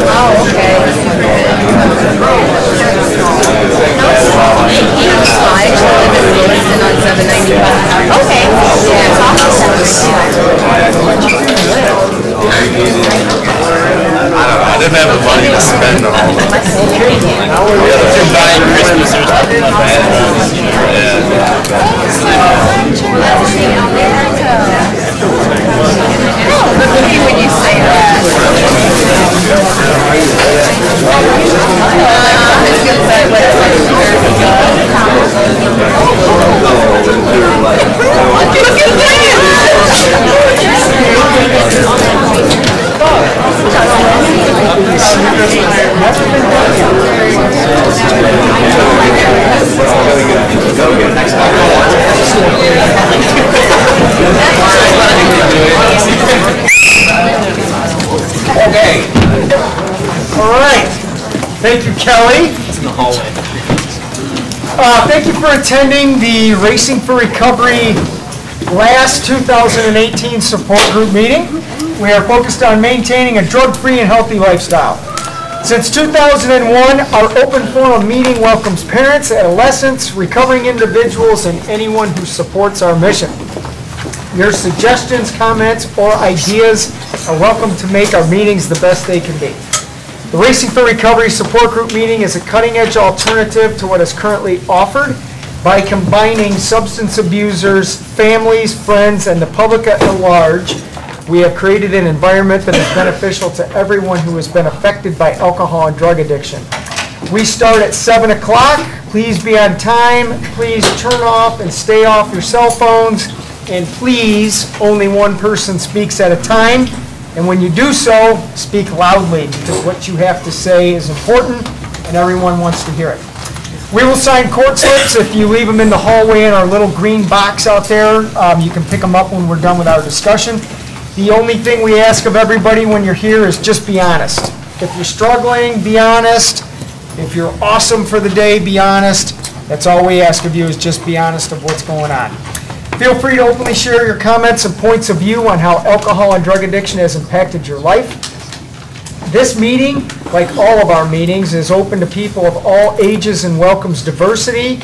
Oh, okay. I actually live in Williston on 791. Okay. Yeah, it's awesome. I didn't have the money to spend on all of it. The other two buying Christmas or something like that. When you say that. Okay. All right. Thank you, Kelly. Thank you for attending the Racing for Recovery last 2018 support group meeting. We are focused on maintaining a drug-free and healthy lifestyle. Since 2001, our open forum meeting welcomes parents, adolescents, recovering individuals, and anyone who supports our mission. Your suggestions, comments, or ideas are welcome to make our meetings the best they can be. The Racing for Recovery support group meeting is a cutting-edge alternative to what is currently offered by combining substance abusers, families, friends, and the public at large. We have created an environment that is beneficial to everyone who has been affected by alcohol and drug addiction. We start at 7 o'clock. Please be on time. Please turn off and stay off your cell phones. And please, only one person speaks at a time. And when you do so, speak loudly, because what you have to say is important and everyone wants to hear it. We will sign court slips if you leave them in the hallway in our little green box out there. You can pick them up when we're done with our discussion. The only thing we ask of everybody when you're here is just be honest. If you're struggling, be honest. If you're awesome for the day, be honest. That's all we ask of you, is just be honest of what's going on. Feel free to openly share your comments and points of view on how alcohol and drug addiction has impacted your life. This meeting, like all of our meetings, is open to people of all ages and welcomes diversity.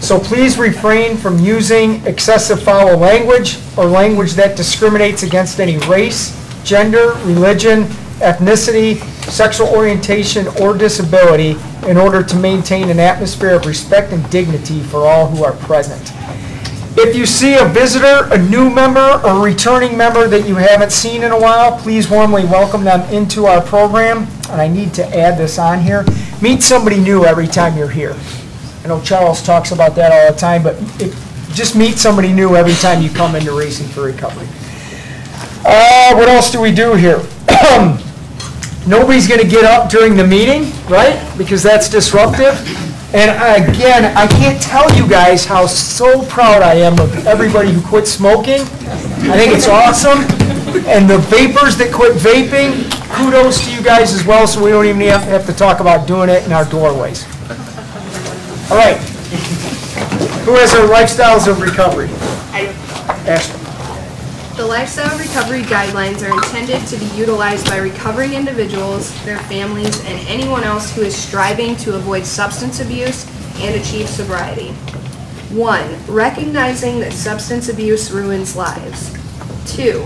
So please refrain from using excessive foul language or language that discriminates against any race, gender, religion, ethnicity, sexual orientation, or disability in order to maintain an atmosphere of respect and dignity for all who are present. If you see a visitor, a new member, or returning member that you haven't seen in a while, please warmly welcome them into our program. And I need to add this on here. Meet somebody new every time you're here. I know Charles talks about that all the time, but just meet somebody new every time you come into Racing for Recovery. What else do we do here? Nobody's going to get up during the meeting, right? Because that's disruptive. And again, I can't tell you guys how so proud I am of everybody who quit smoking. I think it's awesome. And the vapors that quit vaping, kudos to you guys as well, so we don't even have to talk about doing it in our doorways. All right. Who has our lifestyles of recovery? Ashley. The Lifestyle Recovery Guidelines are intended to be utilized by recovering individuals, their families, and anyone else who is striving to avoid substance abuse and achieve sobriety. 1. Recognizing that substance abuse ruins lives. 2.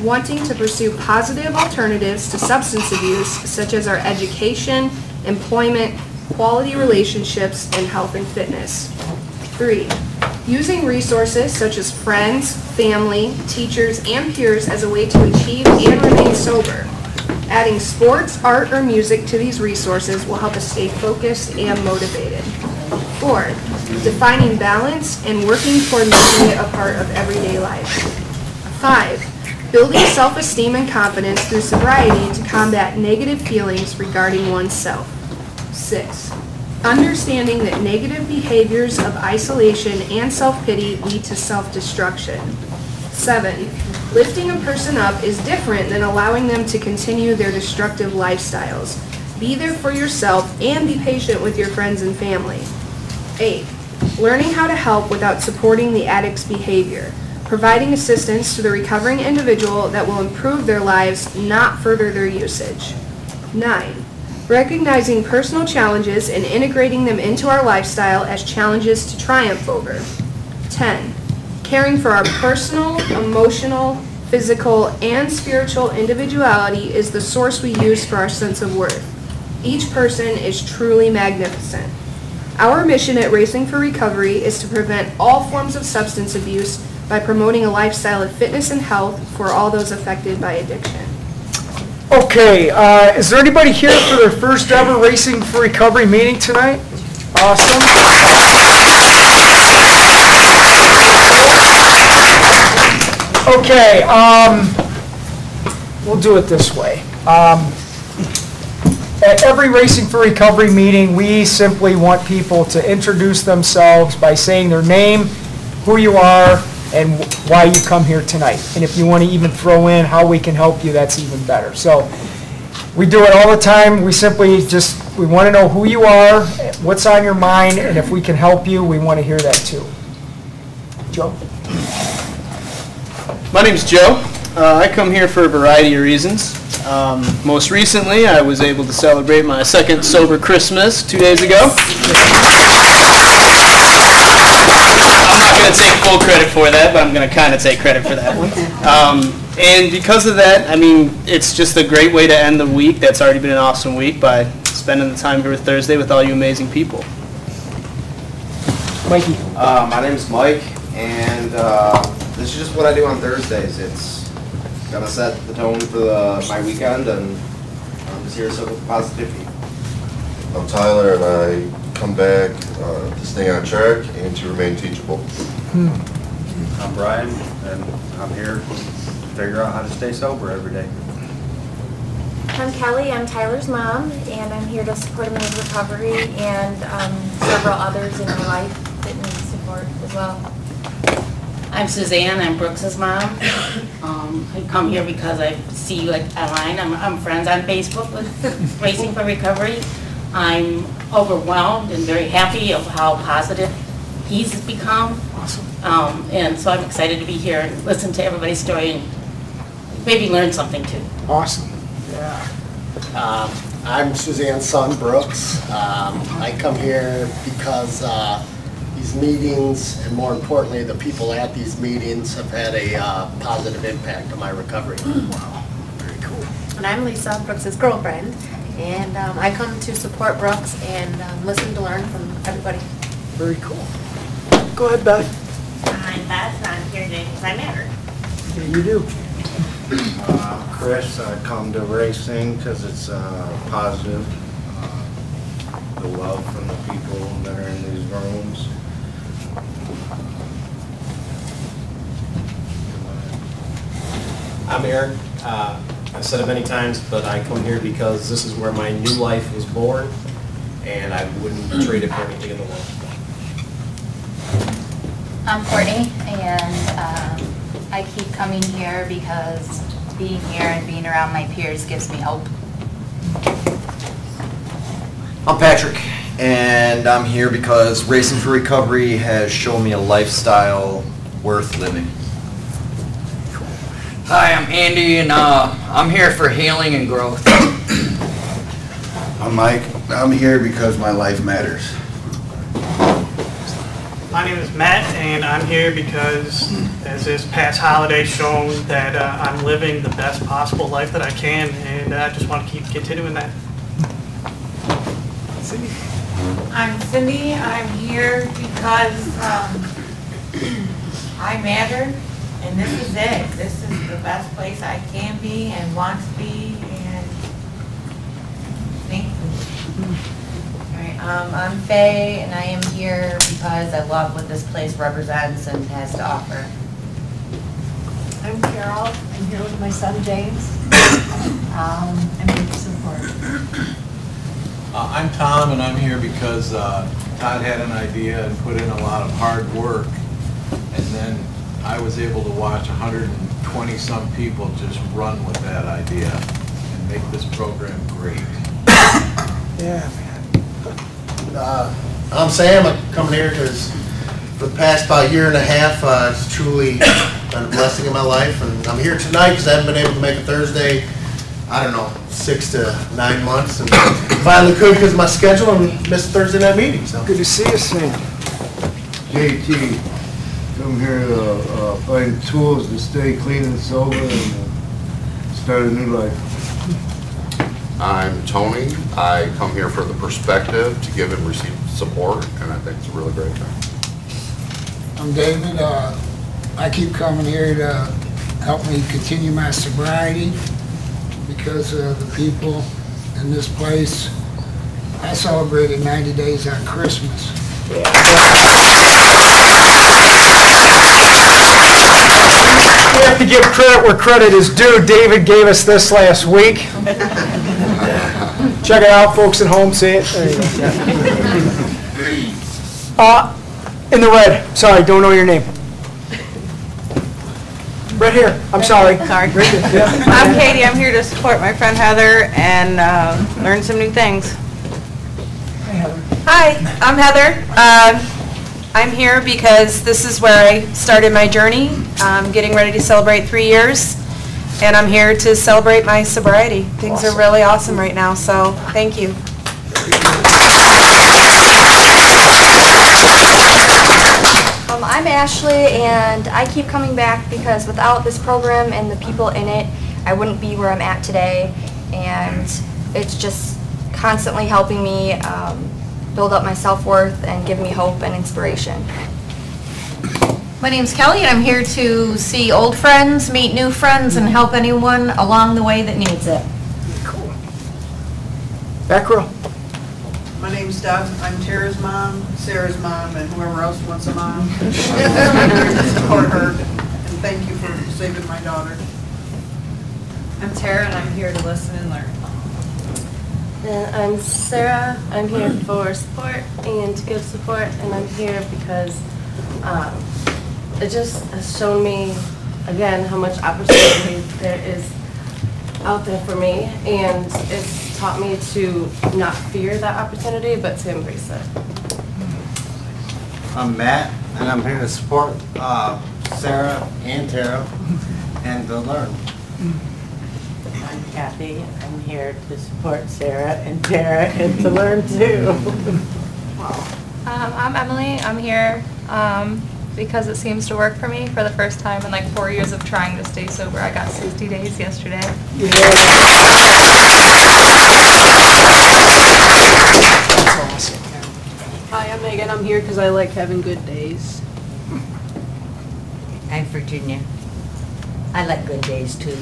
Wanting to pursue positive alternatives to substance abuse, such as our education, employment, quality relationships, and health and fitness. 3. Using resources such as friends, family, teachers, and peers as a way to achieve and remain sober. Adding sports, art, or music to these resources will help us stay focused and motivated. 4. Defining balance and working toward making it a part of everyday life. 5. Building self-esteem and confidence through sobriety to combat negative feelings regarding oneself. 6. Understanding that negative behaviors of isolation and self-pity lead to self-destruction. 7. Lifting a person up is different than allowing them to continue their destructive lifestyles. Be there for yourself and be patient with your friends and family. 8. Learning how to help without supporting the addict's behavior. Providing assistance to the recovering individual that will improve their lives, not further their usage. 9. Recognizing personal challenges and integrating them into our lifestyle as challenges to triumph over. 10. Caring for our personal, emotional, physical, and spiritual individuality is the source we use for our sense of worth. Each person is truly magnificent. Our mission at Racing for Recovery is to prevent all forms of substance abuse by promoting a lifestyle of fitness and health for all those affected by addiction. Okay, is there anybody here for their first ever Racing for Recovery meeting tonight? Awesome. Okay, we'll do it this way. At every Racing for Recovery meeting, we simply want people to introduce themselves by saying their name, who you are, and why you come here tonight. And if you want to even throw in how we can help you, that's even better. So we do it all the time. We simply we want to know who you are, what's on your mind, and if we can help you, we want to hear that too. Joe? My name's Joe. I come here for a variety of reasons. Most recently, I was able to celebrate my second sober Christmas 2 days ago. I'm not going to take full credit for that, but I'm going to kind of take credit for that one. And because of that, I mean, it's just a great way to end the week. That's already been an awesome week by spending the time here Thursday with all you amazing people. Mikey? My name's Mike, and this is just what I do on Thursdays. It's gonna set the tone for my weekend, and I'm just here to soak up positivity. I'm Tyler, and I come back to stay on track and to remain teachable. I'm Brian, and I'm here to figure out how to stay sober every day. I'm Kelly, I'm Tyler's mom, and I'm here to support him in his recovery and several others in my life that need support as well. I'm Suzanne, I'm Brooks's mom. I come here because I see you online. I'm friends on Facebook with Racing for Recovery. I'm overwhelmed and very happy of how positive he's become. Awesome. And so I'm excited to be here and listen to everybody's story and maybe learn something too. Awesome. Yeah. I'm Suzanne's son, Brooks. I come here because these meetings, and more importantly, the people at these meetings have had a positive impact on my recovery. Wow. Very cool. And I'm Lisa, Brooks's girlfriend, and I come to support Brooks and listen to learn from everybody. Very cool. Go ahead, Beth. I'm Beth, I'm here today because I met her. Yeah, you do. Chris, I come to racing because it's positive. The love from the people that are in these rooms. I'm Aaron. I've said it many times, but I come here because this is where my new life was born, and I wouldn't trade it for anything in the world. I'm Courtney, and I keep coming here because being here and being around my peers gives me hope. I'm Patrick, and I'm here because Racing for Recovery has shown me a lifestyle worth living. Hi, I'm Andy, and I'm here for healing and growth. I'm Mike. I'm here because my life matters. My name is Matt, and I'm here because, as this past holiday shown, that I'm living the best possible life that I can, and I just want to keep continuing that. Cindy? I'm Cindy. I'm here because I matter, and this is it. This is the best place I can be and want to be, and thank you. I'm Faye, and I am here because I love what this place represents and has to offer. I'm Carol. I'm here with my son James. I'm here to support. I'm Tom, and I'm here because Todd had an idea and put in a lot of hard work, and then I was able to watch 120-some people just run with that idea and make this program great. Yeah, man. I'm Sam. I'm coming here because for the past about year and a half, it's truly been a blessing in my life. And I'm here tonight because I haven't been able to make a Thursday, I don't know, 6 to 9 months, and finally could because of my schedule and missed Thursday night meeting. So Good to see you, Sam. JT, come here to find tools to stay clean and sober and start a new life. I'm Tony. I come here for the perspective to give and receive support, and I think it's a really great thing. I'm David. I keep coming here to help me continue my sobriety because of the people in this place. I celebrated 90 days on Christmas. We have to give credit where credit is due. David gave us this last week. Check it out, folks at home. See it. There you go. In the red. Sorry, don't know your name. Right here. I'm sorry. Sorry. Right there. Yeah. I'm Katie. I'm here to support my friend Heather and learn some new things. Hi, I'm Heather. I'm here because this is where I started my journey. I'm getting ready to celebrate 3 years, and I'm here to celebrate my sobriety. Things are really awesome right now, so thank you. I'm Ashley, and I keep coming back because without this program and the people in it, I wouldn't be where I'm at today, and it's just constantly helping me build up my self-worth and give me hope and inspiration. My name's Kelly, and I'm here to see old friends, meet new friends, and help anyone along the way that needs it. Cool. Back row. My name's Deb. I'm Tara's mom, Sarah's mom, and whoever else wants a mom. I'm here to support her, and thank you for saving my daughter. I'm Tara, and I'm here to listen and learn. And I'm Sarah. I'm here for support and to give support, and I'm here because it just has shown me again how much opportunity there is out there for me, and it's taught me to not fear that opportunity but to embrace it. I'm Matt, and I'm here to support Sarah and Tara and to learn. I'm Kathy. I'm here to support Sarah and Tara and to learn too. I'm Emily. I'm here because it seems to work for me for the first time in like 4 years of trying to stay sober. I got 60 days yesterday. That's awesome. Hi, I'm Megan. I'm here because I like having good days. I'm Virginia. I like good days too.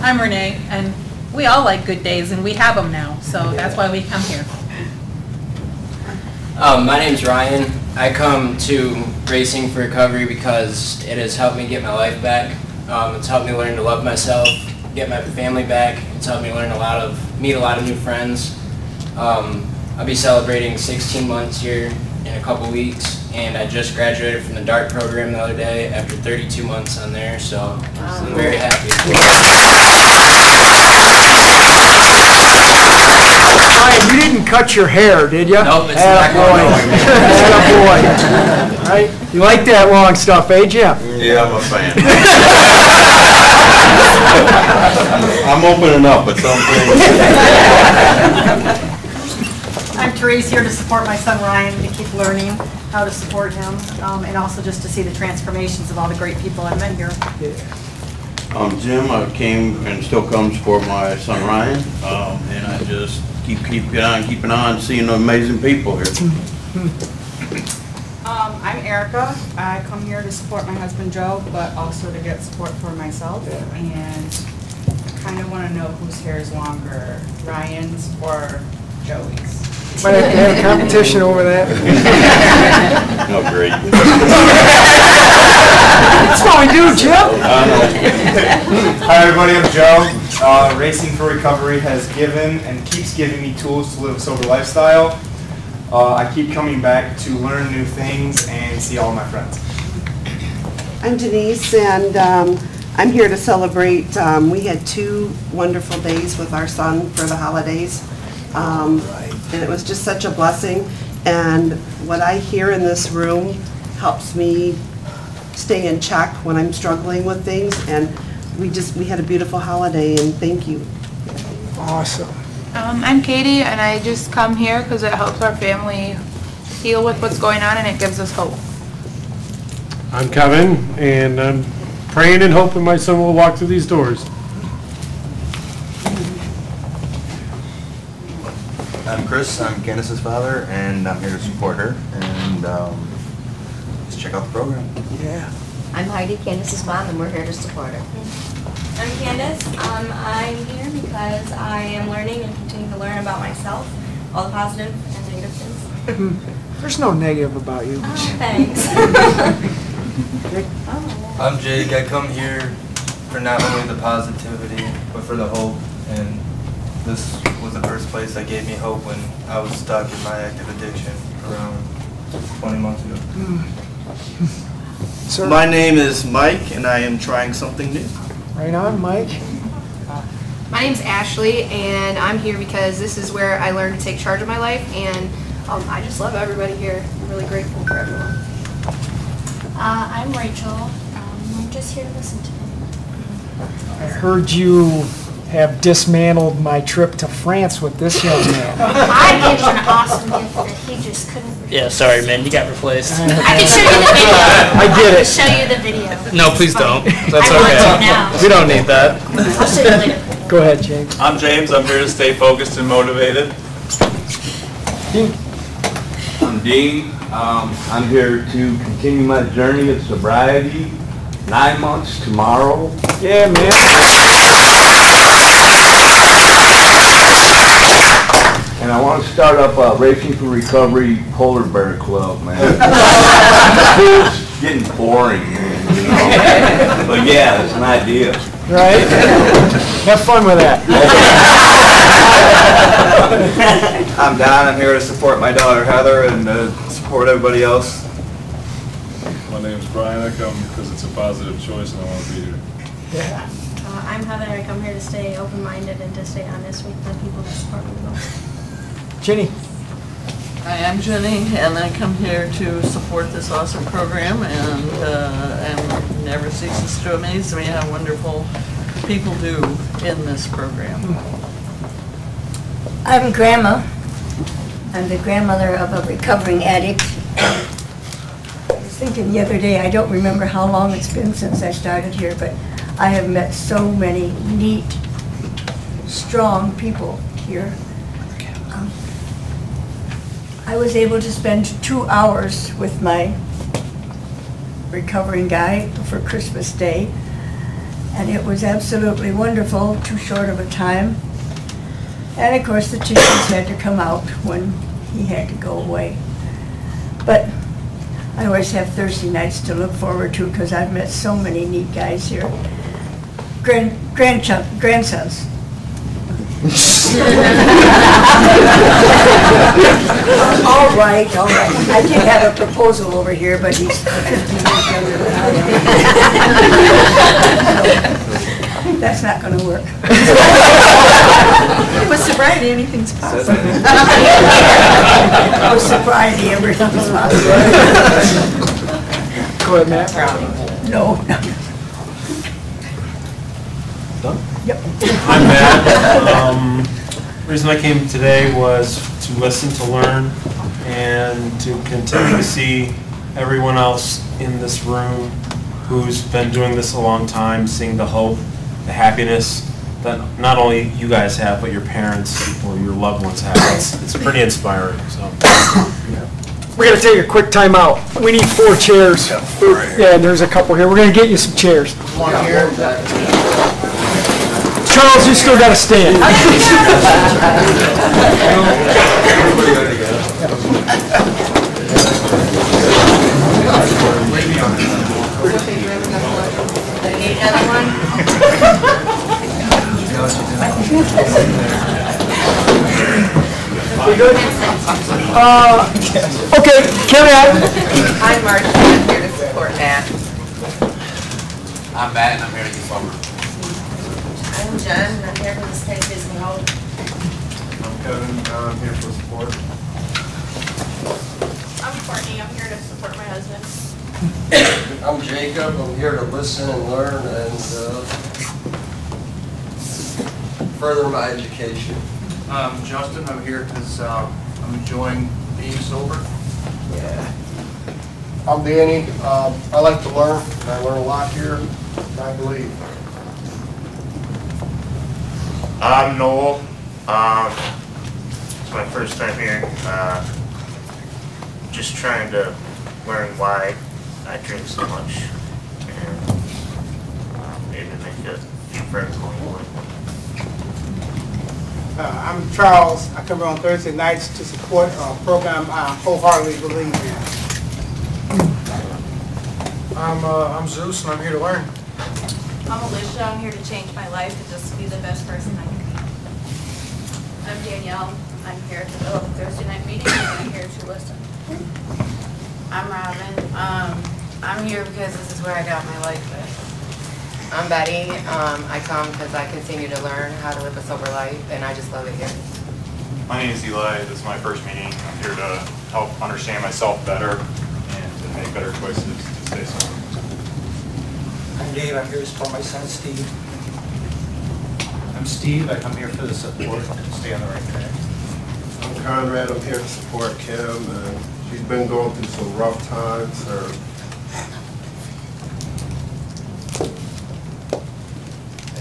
I'm Renee, and we all like good days, and we have them now, so that's why we come here. My name's Ryan. I come to Racing for Recovery because it has helped me get my life back. It's helped me learn to love myself, get my family back. It's helped me learn meet a lot of new friends. I'll be celebrating 16 months here in a couple weeks, and I just graduated from the DART program the other day after 32 months on there, so I'm very happy. Ryan, you didn't cut your hair, did you? Nope, it's not going boy. Right? You like that long stuff, eh, Jim? Yeah, I'm a fan. I'm opening up at some point. I'm Therese, here to support my son Ryan, to keep learning how to support him, and also just to see the transformations of all the great people I've met here. I'm Jim. I came and still come support my son Ryan, and I just keeping on, seeing the amazing people here. I'm Erica. I come here to support my husband Joe, but also to get support for myself. And I kind of want to know whose hair is longer, Ryan's or Joey's. Might have to have a competition over that. No, great. That's what we do, Jim. Hi everybody, I'm Joe. Racing for Recovery has given and keeps giving me tools to live a sober lifestyle. I keep coming back to learn new things and see all my friends. I'm Denise, and I'm here to celebrate. We had 2 wonderful days with our son for the holidays, and it was just such a blessing. And what I hear in this room helps me stay in check when I'm struggling with things. And we had a beautiful holiday, and thank you. Awesome. I'm Katie, and I just come here because it helps our family deal with what's going on, and it gives us hope. I'm Kevin, and I'm praying and hoping my son will walk through these doors. I'm Chris, I'm Candace's father, and I'm here to support her, and just check out the program. Yeah. I'm Heidi, Candace's mom, and we're here to support her. I'm Candace. I'm here because I am learning and continue to learn about myself, all the positive and negative things. There's no negative about you. Oh, thanks. I'm Jake. I come here for not only the positivity, but for the hope. And this was the first place that gave me hope when I was stuck in my active addiction around 20 months ago. Sir? My name is Mike, and I am trying something new. Right on, Mike. My name's Ashley, and I'm here because this is where I learned to take charge of my life, and I just love everybody here. I'm really grateful for everyone. I'm Rachel. I'm just here to listen to them. I heard you have dismantled my trip to France with this young man. I gave him an awesome gift that he just couldn't refuse. Yeah, sorry, man, you got replaced. I can show you the video. I get it. I'll show you the video. No, please don't. That's I want okay. to now. We don't need that. I'll show you later. Go ahead, James. I'm James. I'm here to stay focused and motivated. I'm Dean. I'm here to continue my journey of sobriety. 9 months tomorrow. Yeah, man. And I want to start up a Racing for Recovery Polar Bear Club, man. It's getting boring, man, you know. But yeah, it's an idea. Right? Have fun with that. I'm Don. I'm here to support my daughter Heather and support everybody else. My name is Brian. I come because it's a positive choice and I want to be here. Yeah. I'm Heather. I come here to stay open-minded and to stay honest with the people that support me the most. Jenny. Hi, I'm Jenny, and I come here to support this awesome program, and never ceases to amaze me how wonderful people do in this program. I'm Grandma. I'm the grandmother of a recovering addict. I was thinking the other day, I don't remember how long it's been since I started here, but I have met so many neat, strong people here. I was able to spend 2 hours with my recovering guy for Christmas Day, and it was absolutely wonderful, too short of a time. And of course the tissues had to come out when he had to go away. But I always have Thursday nights to look forward to because I've met so many neat guys here. Grandsons. All right. I did have a proposal over here, but he's 15 years younger than I am. That's not going to work. With sobriety, anything's possible. With sobriety, everything's possible. Go ahead, Matt. No. Yep. I'm Matt. The reason I came today was to listen, to learn, and to continue to see everyone else in this room who's been doing this a long time, seeing the hope, the happiness that not only you guys have, but your parents or your loved ones have. It's pretty inspiring. So. We're going to take a quick time out. We need 4 chairs. Yeah, and there's a couple here. We're going to get you some chairs. Charles, you still got to stand. We good? Okay, carry on. I'm Marcy. I'm here to support Matt. I'm Matt, and I'm here to get sober. I'm Jen, and I'm here to stay busy and hope. I'm Kevin. I'm here for support. I'm Courtney. I'm here to support my husband. I'm Jacob. I'm here to listen and learn and further my education. Justin, I'm here because I'm enjoying being sober. Yeah. I'm Danny. I like to learn. I learn a lot here, and I believe. I'm Noel. It's my first time here. Just trying to learn why I drink so much and maybe make a few friends along the way. I'm Charles. I come here on Thursday nights to support a program I wholeheartedly believe in. I'm Zeus, and I'm here to learn. I'm Alicia. I'm here to change my life and just be the best person I can be. I'm Danielle. I'm here to the Thursday night meeting, and I'm here to listen. I'm Robin. I'm here because this is where I got my life with. I'm Betty. I come because I continue to learn how to live a sober life, and I just love it here. My name is Eli. This is my first meeting. I'm here to help understand myself better and to make better choices to stay sober. I'm Dave. I'm here to support my son, Steve. I'm Steve. I come here for the support to stay on the right track. I'm Conrad. I'm here to support Kim. She's been going through some rough times.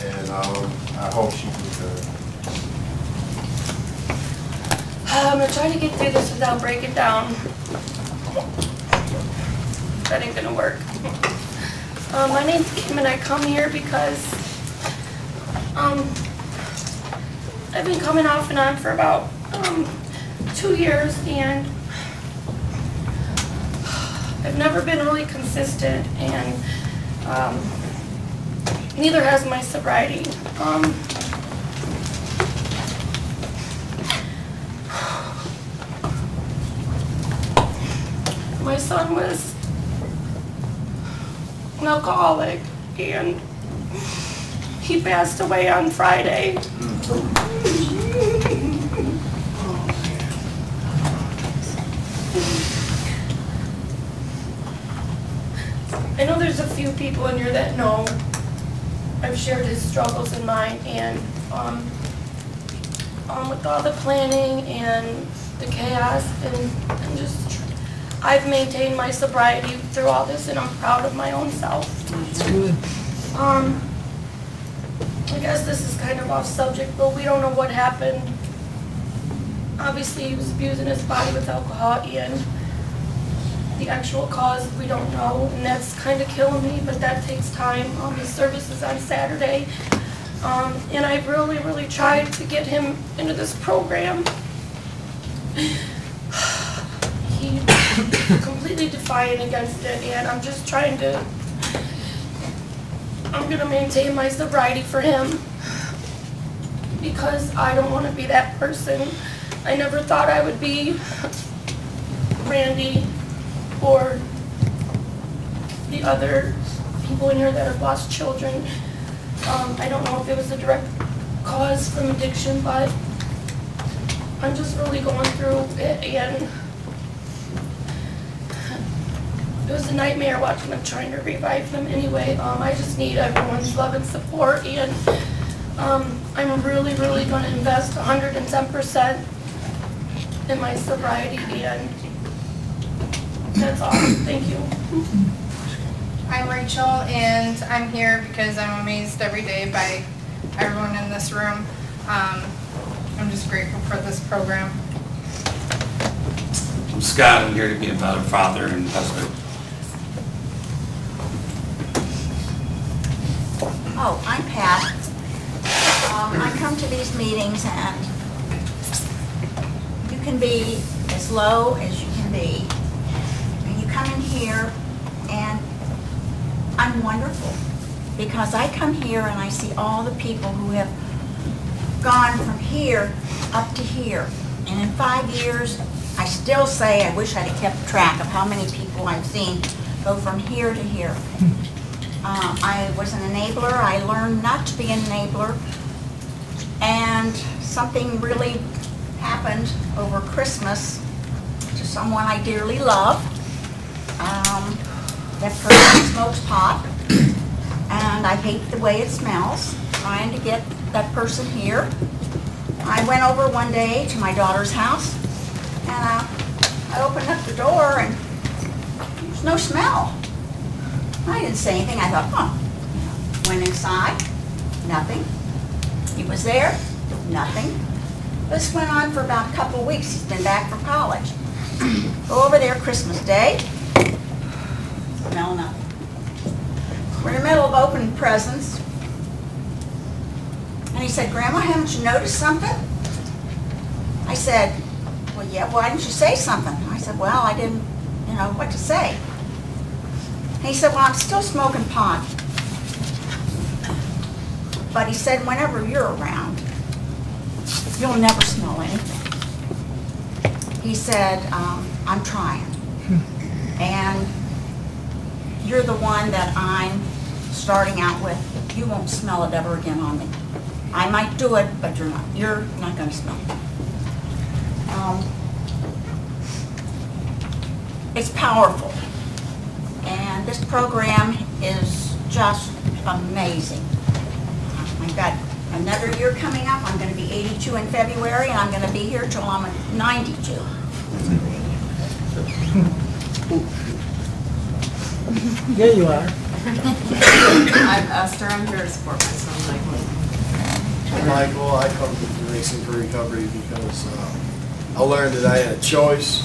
And I hope she can do good. I'm going to try to get through this without breaking down. That ain't going to work. My name's Kim, and I come here because I've been coming off and on for about 2 years, and I've never been really consistent, and neither has my sobriety. My son was an alcoholic, and he passed away on Friday. I know there's a few people in here that know I've shared his struggles and mine, and with all the planning and the chaos, and just I've maintained my sobriety through all this, and I'm proud of my own self. That's good. I guess this is kind of off subject, but we don't know what happened. Obviously, he was abusing his body with alcohol, and the actual cause we don't know, and that's kind of killing me, but that takes time. His service is on Saturday, and I've really, really tried to get him into this program. He's completely defiant against it, and I'm just trying to, I'm going to maintain my sobriety for him because I don't want to be that person. I never thought I would be Randy or the other people in here that have lost children. I don't know if it was a direct cause from addiction, but I'm just really going through it, and it was a nightmare watching them trying to revive them anyway. I just need everyone's love and support, and I'm really, really going to invest 110% in my sobriety, and that's all. Thank you. I'm Rachel, and I'm here because I'm amazed every day by everyone in this room. I'm just grateful for this program. I'm Scott. I'm here to be a better father and husband. Oh, I'm Pat. I come to these meetings, and you can be as low as you can be. And you come in here, and I'm wonderful because I come here and I see all the people who have gone from here up to here. And in 5 years, I still say I wish I'd have kept track of how many people I've seen go from here to here. I was an enabler. I learned not to be an enabler. And something really happened over Christmas to someone I dearly love. That person smokes pot, and I hate the way it smells, trying to get that person here. I went over one day to my daughter's house, and I opened up the door, and there's no smell. I didn't say anything. I thought, huh. Went inside, nothing. He was there, nothing. This went on for about a couple of weeks. He's been back from college. Go over there Christmas Day, smell nothing. We're in the middle of opening presents. And he said, Grandma, haven't you noticed something? I said, well, yeah, why didn't you say something? I said, well, I didn't, know what to say. And he said, well, I'm still smoking pot. But he said, whenever you're around, you'll never smell anything. He said, I'm trying. And you're the one that I'm starting out with. You won't smell it ever again on me. I might do it, but you're not going to smell it. It's powerful. And this program is just amazing. I've got another year coming up. I'm going to be 82 in February, and I'm going to be here till I'm 92. There you are. I'm Esther. I'm here to support my son, Michael. I'm Michael. I come to Racing for Recovery because I learned that I had a choice.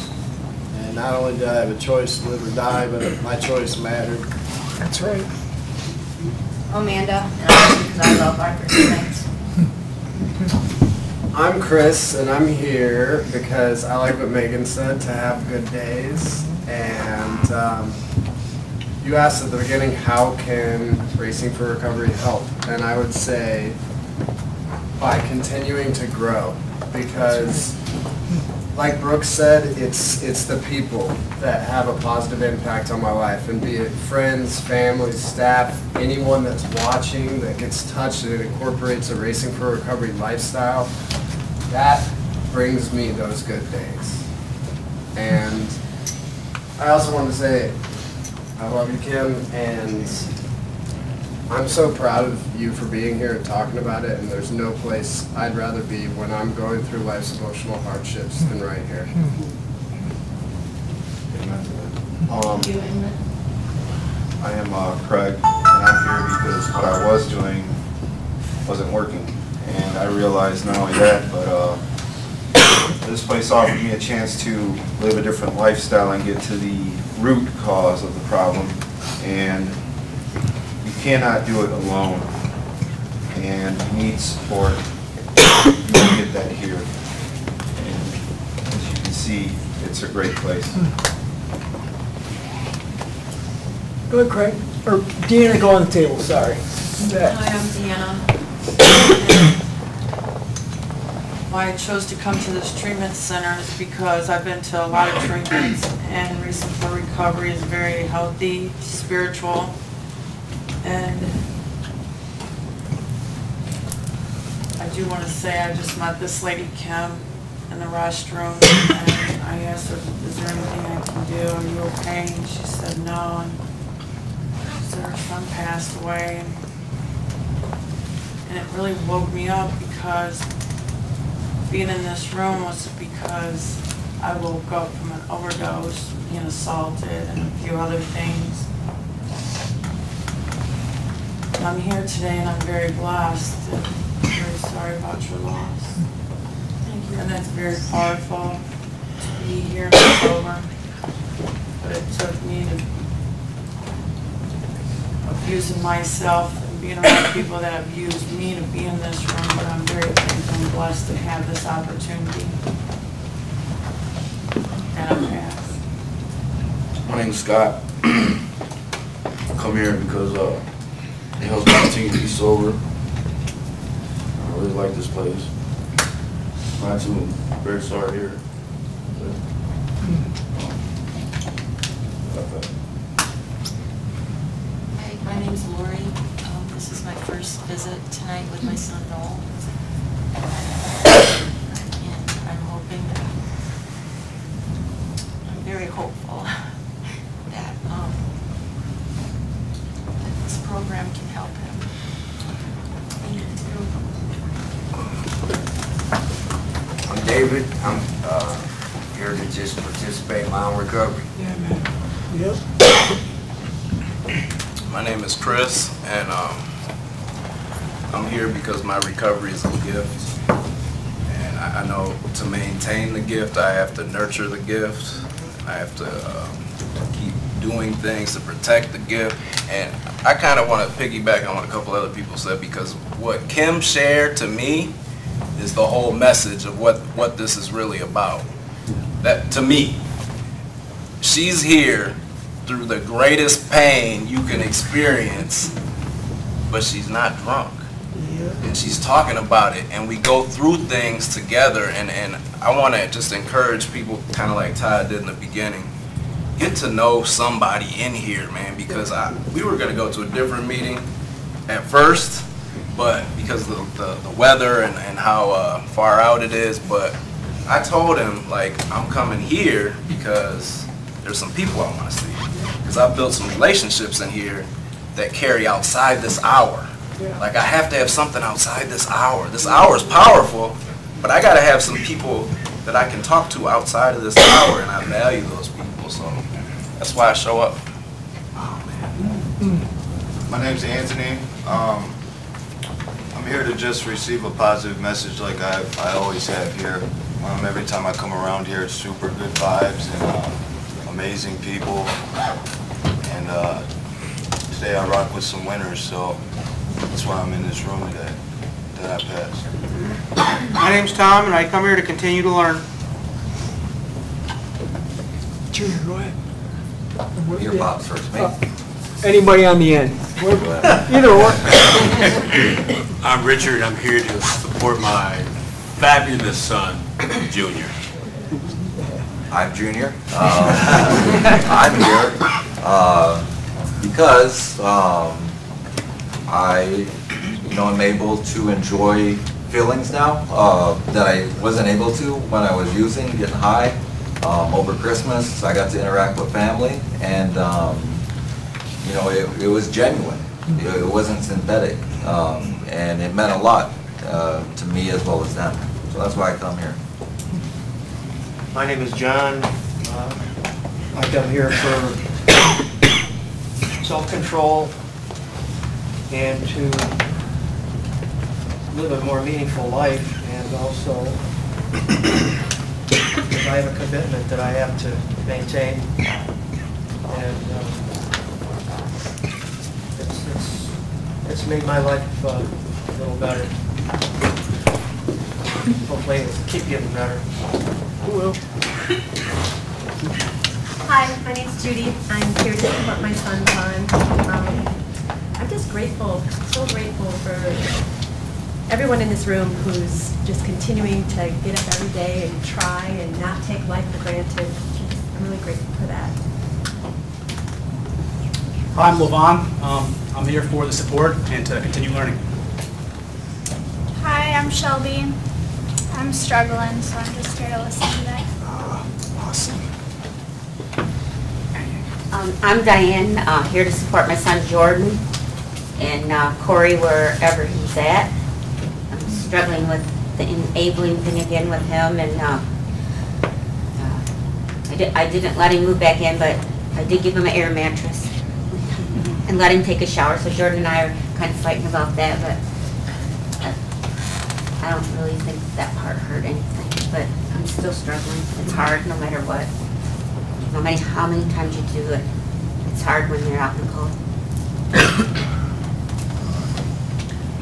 And not only did I have a choice to live or die, but my choice mattered. That's right. Amanda, and I'm here because I love Arthur. Thanks. I'm Chris, and I'm here because I like what Megan said, to have good days. And you asked at the beginning, how can Racing for Recovery help? And I would say by continuing to grow, because like Brooke said, it's the people that have a positive impact on my life, and be it friends, family, staff, anyone that's watching that gets touched and it incorporates a Racing for Recovery lifestyle, that brings me those good days. And I also want to say, I love you, Kim, and I'm so proud of you for being here and talking about it, and there's no place I'd rather be when I'm going through life's emotional hardships than right here. I am Craig, and I'm here because what I was doing wasn't working, and I realized not only that, but this place offered me a chance to live a different lifestyle and get to the root cause of the problem, and you cannot do it alone, and you need support. You can get that here, and as you can see, it's a great place. Go ahead, Craig. Or Deanna, go on the table, sorry. Hi, I'm Deanna. Why I chose to come to this treatment center is because I've been to a lot of treatments, and Racing for Recovery is very healthy, spiritual, and I do want to say I just met this lady, Kim, in the restroom, and I asked her, is there anything I can do? Are you okay? And she said no. And she said her son passed away, and it really woke me up, because being in this room was because I woke up from an overdose, being assaulted, and a few other things. And I'm here today, and I'm very blessed, and I'm very sorry about your loss. Thank you. And that's very powerful to be here and sober. But it took me to abusing myself and being around people that have used me to be in this room, but I'm very thankful and blessed to have this opportunity. And I'm passed. My name's Scott. I come here because it helps me continue to be sober. I really like this place. I'm too very sorry here. Hi, my name's Lori. This is my first visit tonight with my son Noel. And I'm hoping that, I'm very hopeful that this program can help him. And David. I'm here to just participate in my own recovery. Yeah, man. Yep. My name is Chris, and I'm here because my recovery is a gift. And I know to maintain the gift, I have to nurture the gift. I have to keep doing things to protect the gift. And I kind of want to piggyback on what a couple other people said, because what Kim shared to me is the whole message of what this is really about. That, to me, she's here through the greatest pain you can experience, but she's not drunk. And she's talking about it, and we go through things together, and I want to just encourage people, kind of like Todd did in the beginning, get to know somebody in here, man, because we were going to go to a different meeting at first, but because of the weather and how far out it is, but I told him, like, I'm coming here because there's some people I want to see, because I've built some relationships in here that carry outside this hour. Like, I have to have something outside this hour. This hour is powerful, but I got to have some people that I can talk to outside of this hour, and I value those people, so that's why I show up. My name's Anthony. I'm here to just receive a positive message like I always have here. Every time I come around here, it's super good vibes and amazing people. And today I rock with some winners, so that's why I'm in this room today, that I passed. My name's Tom, and I come here to continue to learn. Junior, go ahead. Your Bob's first, mate. Anybody on the end? Either or. I'm Richard. I'm here to support my fabulous son, Junior. I'm Junior. I'm here because I, am able to enjoy feelings now that I wasn't able to when I was using, getting high. Over Christmas, I got to interact with family, and it was genuine. It wasn't synthetic, and it meant a lot to me as well as them. So that's why I come here. My name is John. I come here for self-control and to live a more meaningful life, and also I have a commitment that I have to maintain, and it's made my life a little better. Hopefully it'll keep getting better. Who will? Hi, my name's Judy. I'm here to support my son, Ron. I'm just grateful, so grateful for everyone in this room who's just continuing to get up every day and try and not take life for granted. I'm really grateful for that. I'm Levon. I'm here for the support and to continue learning. Hi, I'm Shelby. I'm struggling, so I'm just here to listen today. Awesome. I'm Diane, here to support my son Jordan and Corey wherever he's at. I'm struggling with the enabling thing again with him, and I didn't let him move back in, but I did give him an air mattress and let him take a shower. So Jordan and I are kind of fighting about that, but I don't really think that part hurt anything. But I'm still struggling. It's hard no matter what. No matter how many times you do it, it's hard when you're out in the cold.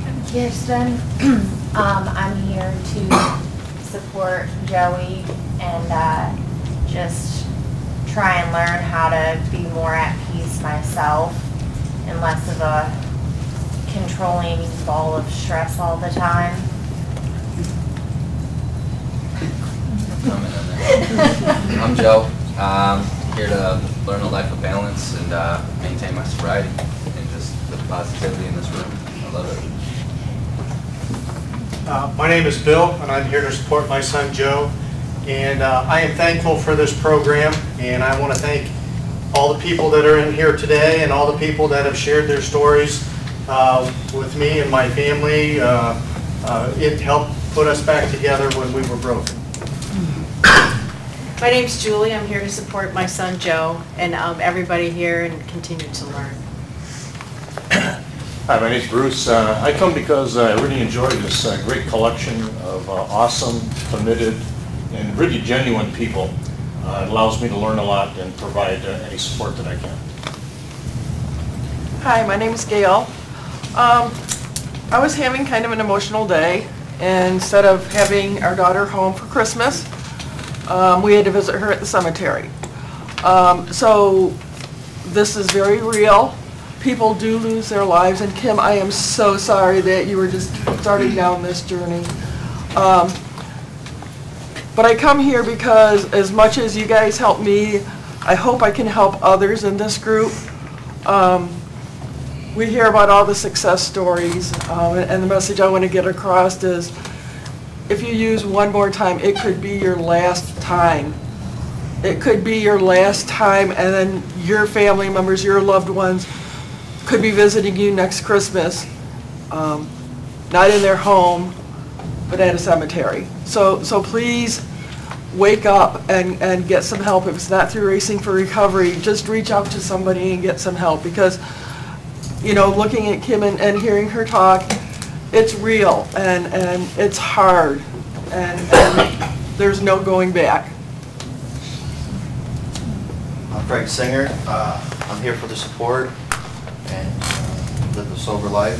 I'm Kirsten. I'm here to support Joey and just try and learn how to be more at peace myself and less of a controlling ball of stress all the time. I'm Joe. I'm here to learn a life of balance and maintain my sobriety and just the positivity in this room. I love it. My name is Bill, and I'm here to support my son Joe. And I am thankful for this program, and I want to thank all the people that are in here today and all the people that have shared their stories with me and my family. It helped put us back together when we were broken. My name's Julie. I'm here to support my son Joe and everybody here and continue to learn. Hi, my name's Bruce. I come because I really enjoy this great collection of awesome, committed, and really genuine people. It allows me to learn a lot and provide any support that I can. Hi, my name is Gail. I was having kind of an emotional day, and instead of having our daughter home for Christmas, we had to visit her at the cemetery. So this is very real. People do lose their lives, and Kim, I am so sorry that you were just starting down this journey. But I come here because as much as you guys help me, I hope I can help others in this group. We hear about all the success stories, and the message I want to get across is, if you use one more time, it could be your last time. It could be your last time, and then your family members, your loved ones, could be visiting you next Christmas, not in their home, but at a cemetery. So please wake up and get some help. If it's not through Racing for Recovery, just reach out to somebody and get some help, because, you know, looking at Kim and hearing her talk, it's real and it's hard, and there's no going back. I'm Frank Singer. I'm here for the support and live a sober life,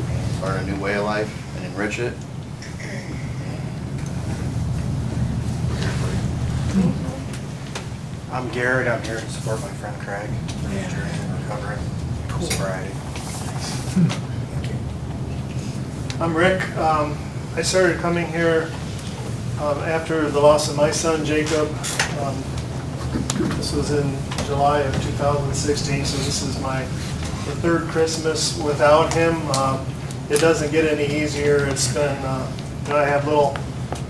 and learn a new way of life and enrich it. I'm Garrett. I'm here to support my friend Craig in his journey in recovering from sobriety. I'm Rick. I started coming here after the loss of my son, Jacob. This was in July of 2016, so this is the third Christmas without him. It doesn't get any easier. It's been, I have little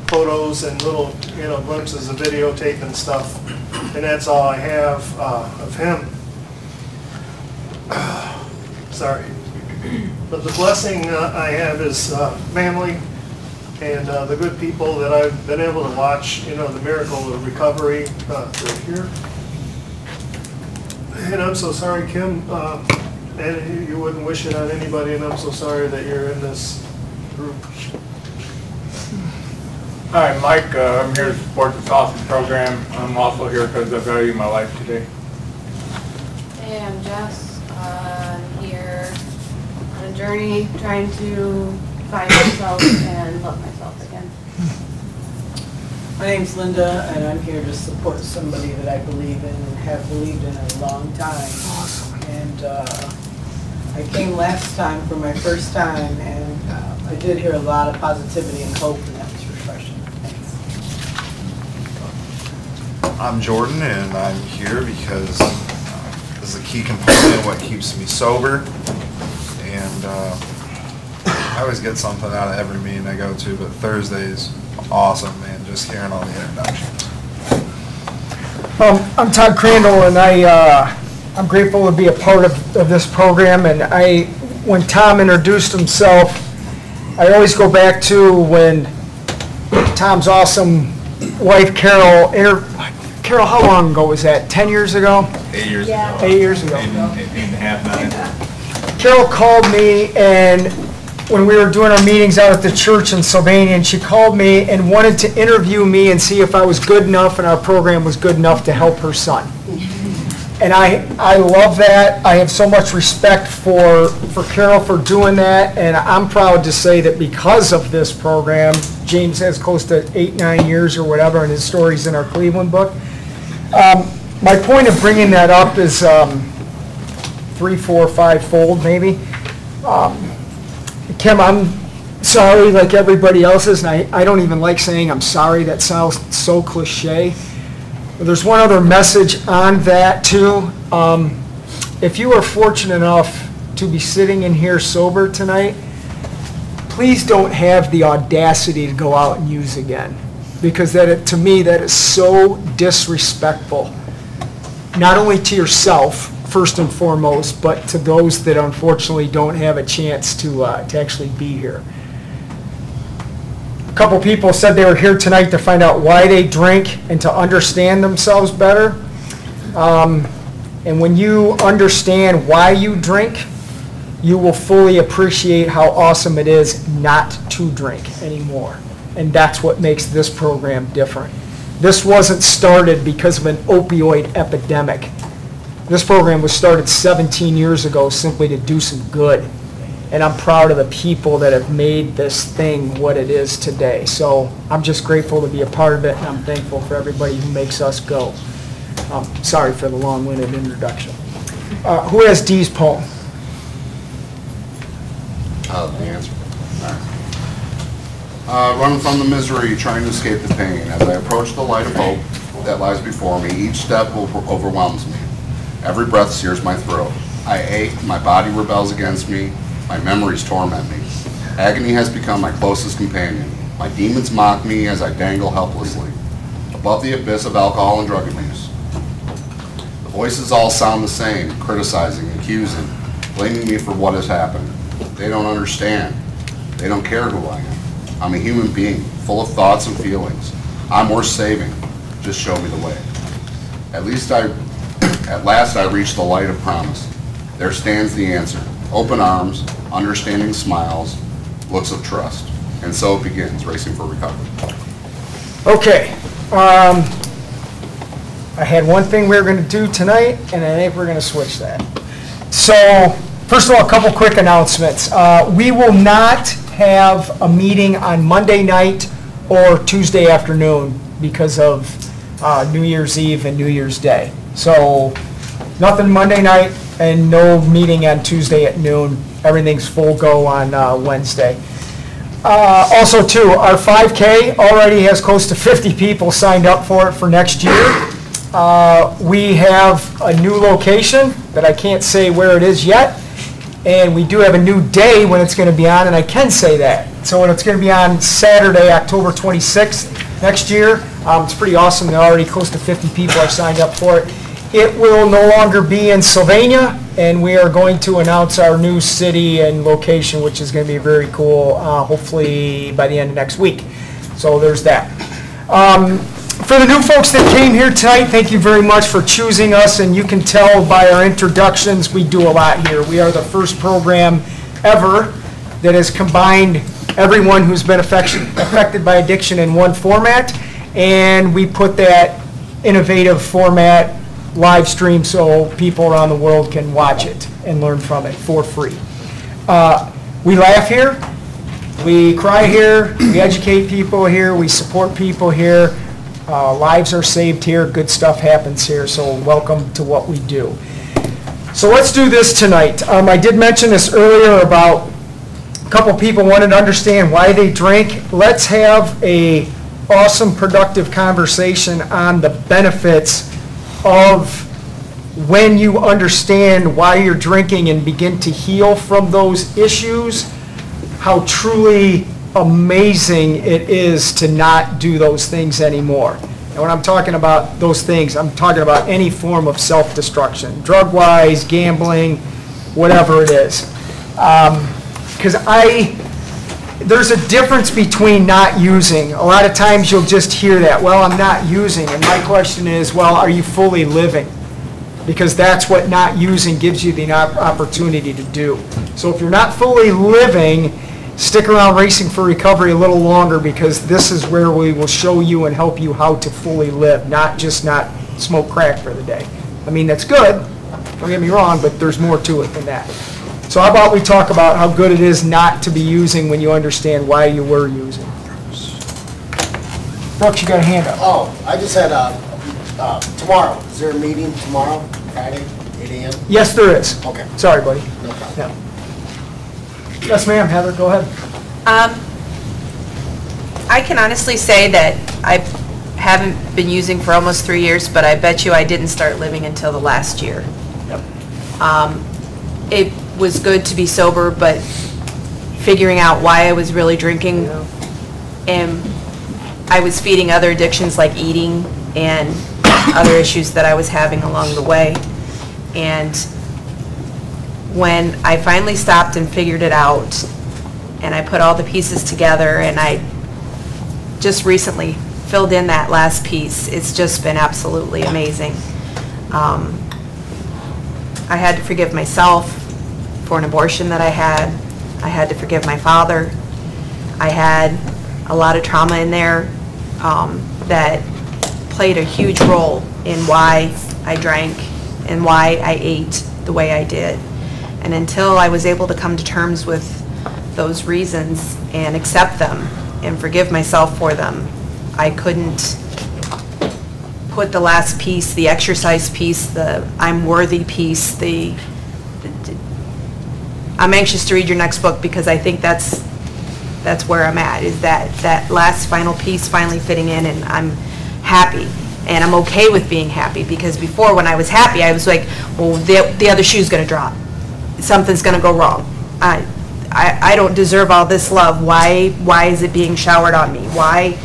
photos and little, glimpses of videotape and stuff, and that's all I have of him. Sorry. But the blessing I have is family and the good people that I've been able to watch, the miracle of recovery through here. And I'm so sorry, Kim, and you wouldn't wish it on anybody, and I'm so sorry that you're in this group. Hi, Mike. I'm here to support this awesome program. I'm also here because I value my life today. Hey, I'm Jess. I'm here on a journey trying to find myself and love myself again. My name's Linda, and I'm here to support somebody that I believe in and have believed in a long time. Awesome. And I came last time for my first time, and I did hear a lot of positivity and hope, and that was refreshing. Thanks. I'm Jordan, and I'm here because this is a key component of what keeps me sober. And I always get something out of every meeting I go to, but Thursday's awesome, man, just hearing all the introductions. I'm Todd Crandall, and I'm grateful to be a part of this program. And when Tom introduced himself, I always go back to when Tom's awesome wife, Carol, Carol, how long ago was that? 10 years ago? 8 years Yeah. ago. 8 years ago. 8.5, 9. Carol called me, and when we were doing our meetings out at the church in Sylvania, and she called me and wanted to interview me and see if I was good enough and our program was good enough to help her son. And I love that. I have so much respect for Carol for doing that, and I'm proud to say that because of this program, James has close to 8-9 years or whatever, and his story's in our Cleveland book. My point of bringing that up is 3, 4, 5-fold maybe. Kim, I'm sorry like everybody else is, and I don't even like saying I'm sorry. That sounds so cliche. But there's one other message on that too. If you are fortunate enough to be sitting in here sober tonight, please don't have the audacity to go out and use again, because to me that is so disrespectful, not only to yourself first and foremost, but to those that unfortunately don't have a chance to actually be here. couple people said they were here tonight to find out why they drink and to understand themselves better. And when you understand why you drink, you will fully appreciate how awesome it is not to drink anymore. And that's what makes this program different. This wasn't started because of an opioid epidemic. This program was started 17 years ago simply to do some good. And I'm proud of the people that have made this thing what it is today. So I'm just grateful to be a part of it, and I'm thankful for everybody who makes us go. Sorry for the long-winded introduction. Who has Dee's poem? The answer. Running from the misery, trying to escape the pain. As I approach the light of hope that lies before me, each step overwhelms me. Every breath sears my throat. I ache, my body rebels against me, my memories torment me. Agony has become my closest companion. My demons mock me as I dangle helplessly above the abyss of alcohol and drug abuse. The voices all sound the same, criticizing, accusing, blaming me for what has happened. They don't understand. They don't care who I am. I'm a human being, full of thoughts and feelings. I'm worth saving. Just show me the way. At last I reach the light of promise. There stands the answer. Open arms, understanding smiles, looks of trust. And so it begins, Racing for Recovery. Okay. I had one thing we were going to do tonight, and I think we're going to switch that. So, first of all, a couple quick announcements. We will not have a meeting on Monday night or Tuesday afternoon because of New Year's Eve and New Year's Day. So, nothing Monday night and no meeting on Tuesday at noon. Everything's full go on Wednesday. Also, too, our 5K already has close to 50 people signed up for it for next year. We have a new location that I can't say where it is yet, and we do have a new day when it's going to be on, and I can say that. So it's going to be on Saturday, October 26th next year. It's pretty awesome. There are already close to 50 people are signed up for it. It will no longer be in Sylvania, and we are going to announce our new city and location, which is going to be very cool, hopefully by the end of next week. So there's that. For the new folks that came here tonight, thank you very much for choosing us, and you can tell by our introductions we do a lot here. We are the first program ever that has combined everyone who's been affected by addiction in one format, and we put that innovative format live stream so people around the world can watch it and learn from it for free. We laugh here, we cry here, we educate people here, we support people here. Lives are saved here, good stuff happens here, so welcome to what we do. So let's do this tonight. I did mention this earlier about a couple people wanted to understand why they drink. Let's have a awesome, productive conversation on the benefits of when you understand why you're drinking and begin to heal from those issues, how truly amazing it is to not do those things anymore. And when I'm talking about those things, I'm talking about any form of self-destruction, drug-wise, gambling, whatever it is. Because there's a difference between not using. A lot of times you'll just hear that, well, I'm not using. And my question is, well, are you fully living? Because that's what not using gives you the opportunity to do. So if you're not fully living, stick around Racing for Recovery a little longer, because this is where we will show you and help you how to fully live, not just not smoke crack for the day. I mean, that's good, don't get me wrong, but there's more to it than that. So how about we talk about how good it is not to be using when you understand why you were using. Brooks, you got a hand up. Oh, I just had tomorrow. Is there a meeting tomorrow, Friday, 8 a.m.? Yes, there is. Okay. Sorry, buddy. No problem. Yeah. Yes, ma'am. Heather, go ahead. I can honestly say that I haven't been using for almost 3 years, but I bet you I didn't start living until the last year. Yep. It was good to be sober, but figuring out why I was really drinking, and I was feeding other addictions like eating and other issues that I was having along the way. And when I finally stopped and figured it out, and I put all the pieces together, and I just recently filled in that last piece. It's just been absolutely amazing. I had to forgive myself for an abortion that I had. I had to forgive my father. I had a lot of trauma in there that played a huge role in why I drank and why I ate the way I did. And until I was able to come to terms with those reasons and accept them and forgive myself for them, I couldn't put the last piece, the exercise piece, the I'm worthy piece, I'm anxious to read your next book because I think that's where I'm at, is that last final piece finally fitting in, and I'm happy. And I'm okay with being happy, because before, when I was happy, I was like, well, the other shoe's going to drop. Something's going to go wrong. I don't deserve all this love. Why is it being showered on me? Why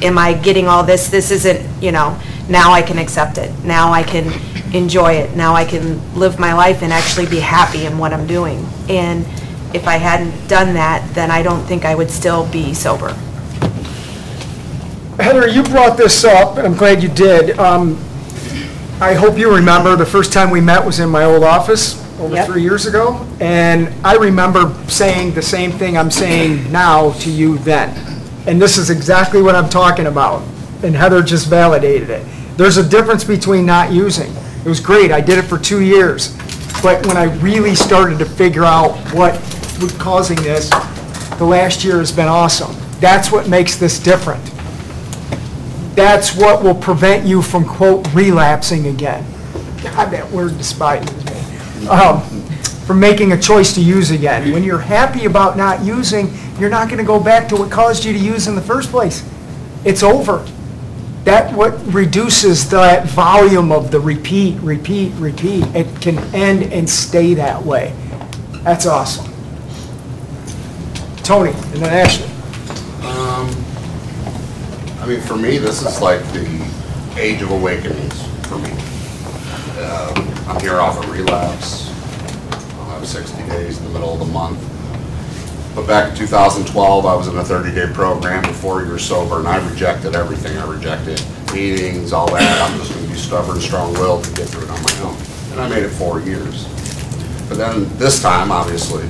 am I getting all this? This isn't, you know, now I can accept it. Now I can enjoy it. Now I can live my life and actually be happy in what I'm doing. And if I hadn't done that, then I don't think I would still be sober. Heather, you brought this up, and I'm glad you did. I hope you remember the first time we met was in my old office over 3 years ago, and I remember saying the same thing I'm saying now to you then. And this is exactly what I'm talking about, and Heather just validated it. There's a difference between not using. It was great, I did it for 2 years, but when I really started to figure out what was causing this, the last year has been awesome. That's what makes this different. That's what will prevent you from, quote, relapsing again. God, that word despises me. From making a choice to use again. When you're happy about not using, you're not going to go back to what caused you to use in the first place. It's over. That's what reduces that volume of the repeat, repeat, repeat. It can end and stay that way. That's awesome. Tony, and then Ashley. I mean, for me, this is like the age of awakenings for me. I'm here off a relapse. I'll have 60 days in the middle of the month. But back in 2012, I was in a 30-day program with 4 years sober, and I rejected everything. I rejected meetings, all that. I'm just going to be stubborn, strong-willed to get through it on my own. And I made it 4 years. But then this time, obviously,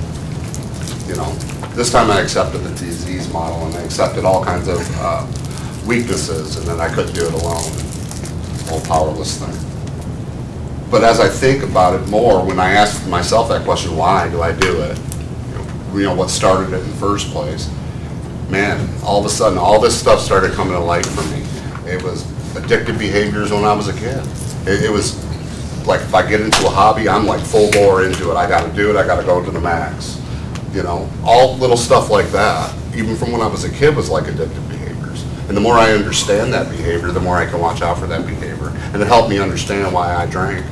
you know, this time I accepted the disease model, and I accepted all kinds of weaknesses, and then I couldn't do it alone. The whole powerless thing. But as I think about it more, when I ask myself that question, why do I do it? You know, what started it in the first place? Man, all of a sudden, all this stuff started coming to light for me. It was addictive behaviors when I was a kid. It was like, if I get into a hobby, I'm like full bore into it. I got to do it. I got to go to the max. You know, all little stuff like that, even from when I was a kid, was like addictive behaviors. And the more I understand that behavior, the more I can watch out for that behavior. And it helped me understand why I drank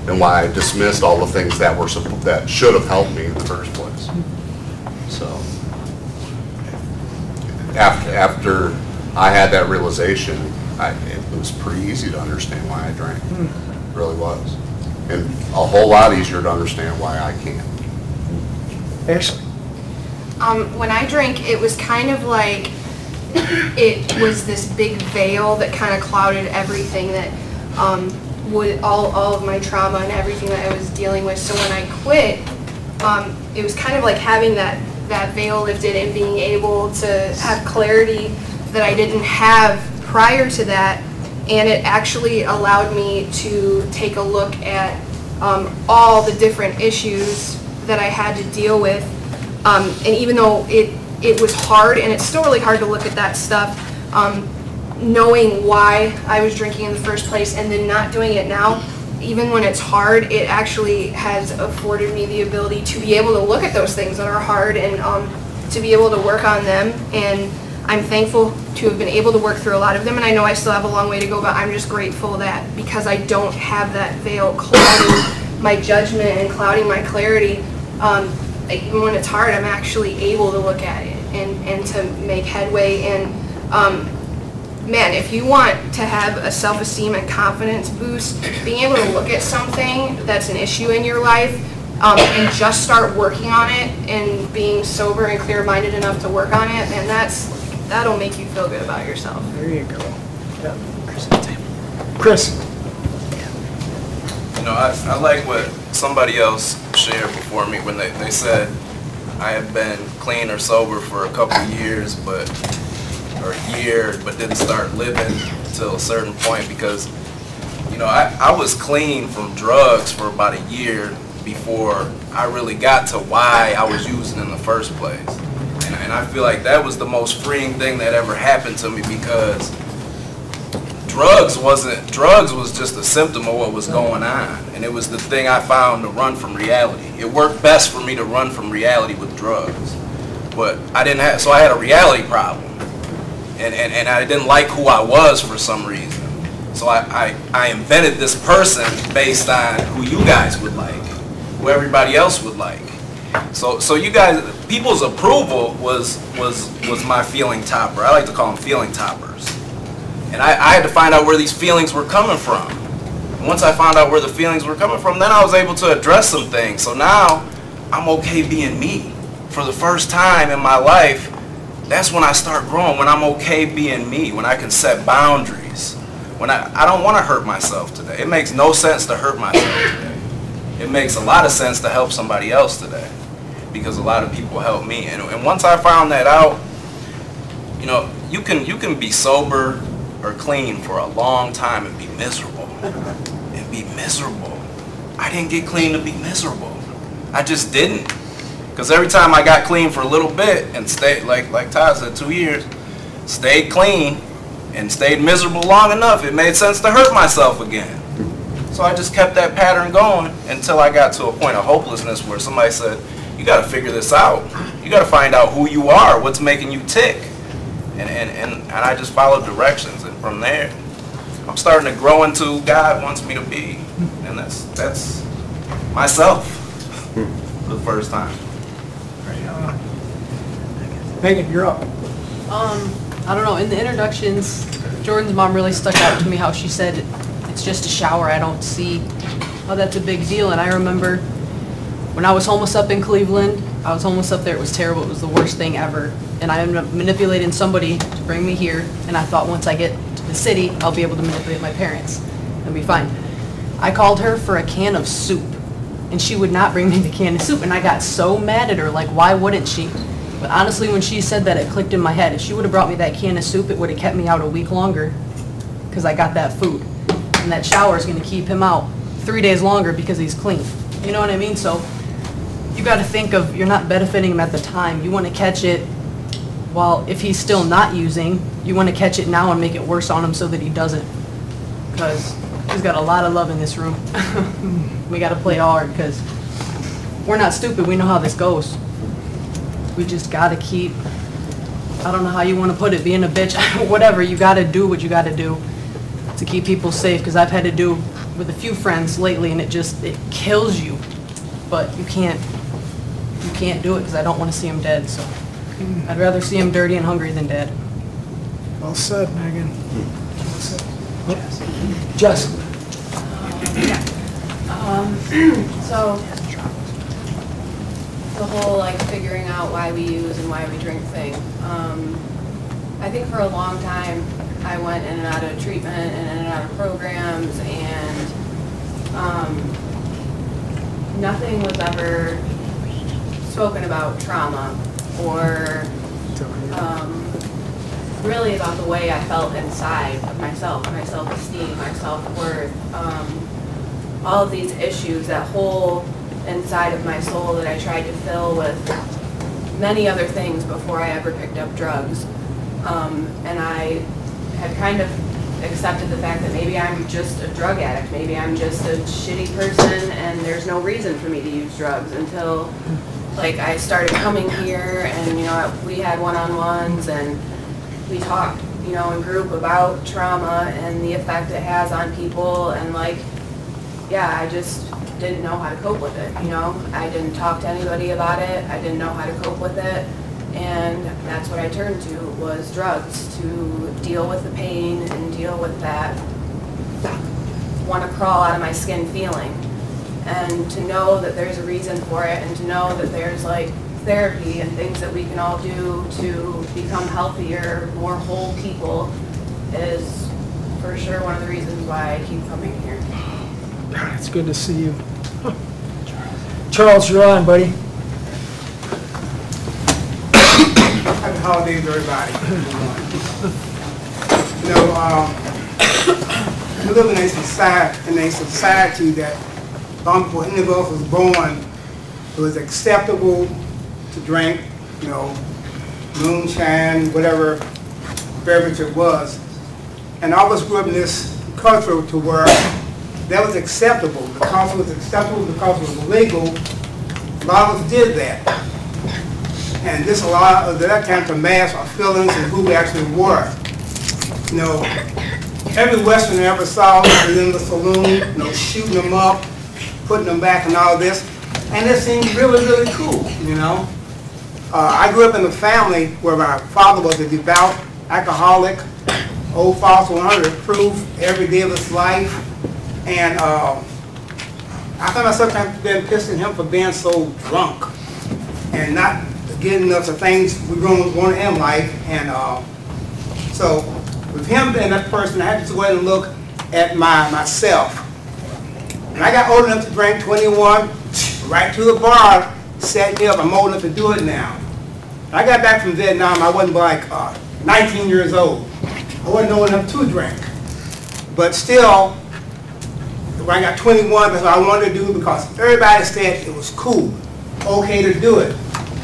and why I dismissed all the things that should have helped me in the first place. So, after I had that realization, it was pretty easy to understand why I drank. It really was. And a whole lot easier to understand why I can't. Ashley? When I drank, it was kind of like it was this big veil that kind of clouded everything that would all of my trauma and everything that I was dealing with. So when I quit, it was kind of like having that veil lifted and being able to have clarity that I didn't have prior to that. And it actually allowed me to take a look at all the different issues that I had to deal with. And even though it was hard, and it's still really hard to look at that stuff, knowing why I was drinking in the first place and then not doing it now, even when it's hard, it actually has afforded me the ability to be able to look at those things that are hard and to be able to work on them. And I'm thankful to have been able to work through a lot of them, and I know I still have a long way to go, but I'm just grateful that because I don't have that veil clouding my judgment and clouding my clarity, even when it's hard, I'm actually able to look at it and to make headway. And man, if you want to have a self-esteem and confidence boost, being able to look at something that's an issue in your life and just start working on it and being sober and clear-minded enough to work on it, man, that's that'll make you feel good about yourself. There you go. Yeah. Chris? You know, I like what somebody else shared before me when they said, I have been clean or sober for a couple years, but didn't start living till a certain point because, you know, I was clean from drugs for about a year before I really got to why I was using in the first place. And I feel like that was the most freeing thing that ever happened to me because drugs was just a symptom of what was going on, and it was the thing I found to run from reality. It worked best for me to run from reality with drugs, but I had a reality problem, and I didn't like who I was for some reason. So I invented this person based on who you guys would like, who everybody else would like. So you guys, people's approval was my feeling topper. I like to call them feeling toppers. And I had to find out where these feelings were coming from. And once I found out where the feelings were coming from, then I was able to address some things. So now I'm okay being me. For the first time in my life, that's when I start growing, when I'm okay being me, when I can set boundaries. When I don't want to hurt myself today. It makes no sense to hurt myself today. It makes a lot of sense to help somebody else today because a lot of people help me. And once I found that out, you know, you can be sober or clean for a long time and be miserable. I didn't get clean to be miserable. I just didn't. Because every time I got clean for a little bit and stayed, like Todd said, 2 years, stayed clean and stayed miserable long enough, it made sense to hurt myself again. So I just kept that pattern going until I got to a point of hopelessness where somebody said, you got to figure this out. You got to find out who you are, what's making you tick. And I just followed directions. And from there, I'm starting to grow into who God wants me to be. And that's myself for the first time. Megan, you're up. I don't know, in the introductions, Jordan's mom really stuck out to me how she said it's just a shower. I don't see how that's a big deal. And I remember when I was homeless up in Cleveland, I was homeless up there, it was terrible, it was the worst thing ever. And I ended up manipulating somebody to bring me here, and I thought once I get to the city, I'll be able to manipulate my parents. It'll be fine. I called her for a can of soup, and she would not bring me the can of soup, and I got so mad at her, like, why wouldn't she? But honestly, when she said that, it clicked in my head. If she would have brought me that can of soup, it would have kept me out a week longer, because I got that food. And that shower is going to keep him out 3 days longer because he's clean. You know what I mean? So you got to think of, you're not benefiting him at the time. You want to catch it while, if he's still not using, you want to catch it now and make it worse on him so that he doesn't. Because he's got a lot of love in this room. We got to play hard because we're not stupid. We know how this goes. We just got to keep, I don't know how you want to put it, being a bitch, whatever. You got to do what you got to do to keep people safe, because I've had to do with a few friends lately, and it kills you. But you can't do it because I don't want to see them dead. So I'd rather see them dirty and hungry than dead. Well said, Megan. Well said. Jess. So the whole like figuring out why we use and why we drink thing. I think for a long time I went in and out of treatment and in and out of programs, and nothing was ever spoken about trauma or really about the way I felt inside of myself, my self-esteem, my self-worth, all of these issues, that hole inside of my soul that I tried to fill with many other things before I ever picked up drugs. And I had kind of accepted the fact that maybe I'm just a drug addict, maybe I'm just a shitty person and there's no reason for me to use drugs, until like I started coming here and, you know, we had one-on-ones and we talked, you know, in group about trauma and the effect it has on people, and like, yeah, I just didn't know how to cope with it, you know. I didn't talk to anybody about it, I didn't know how to cope with it, and that's what I turned to, was drugs, to deal with the pain and deal with that want to crawl out of my skin feeling. And to know that there's a reason for it, and to know that there's like therapy and things that we can all do to become healthier, more whole people is for sure one of the reasons why I keep coming here. It's good to see you. Charles, you're on, buddy. Happy holidays, everybody. You know, we live in a society that long before any of us was born, it was acceptable to drink, you know, moonshine, whatever beverage it was. And all of us grew up in this culture to where that was acceptable. Because it was acceptable, because it was legal, a lot of us did that. And this allowed that time to mask our feelings and who we actually were. You know, every Westerner ever saw was in the saloon, you know, shooting them up, putting them back and all this. And it seemed really, really cool, you know. I grew up in a family where my father was a devout alcoholic, old fossil 100 proof every day of his life. And I found myself being pissed at him for being so drunk and not getting us the things we want in life. And so with him being that person, I had to go ahead and look at myself. When I got old enough to drink, 21, right to the bar, set me up. I'm old enough to do it now. When I got back from Vietnam, I wasn't like 19 years old. I wasn't old enough to drink. But still, when I got 21, that's what I wanted to do because everybody said it was cool, okay to do it.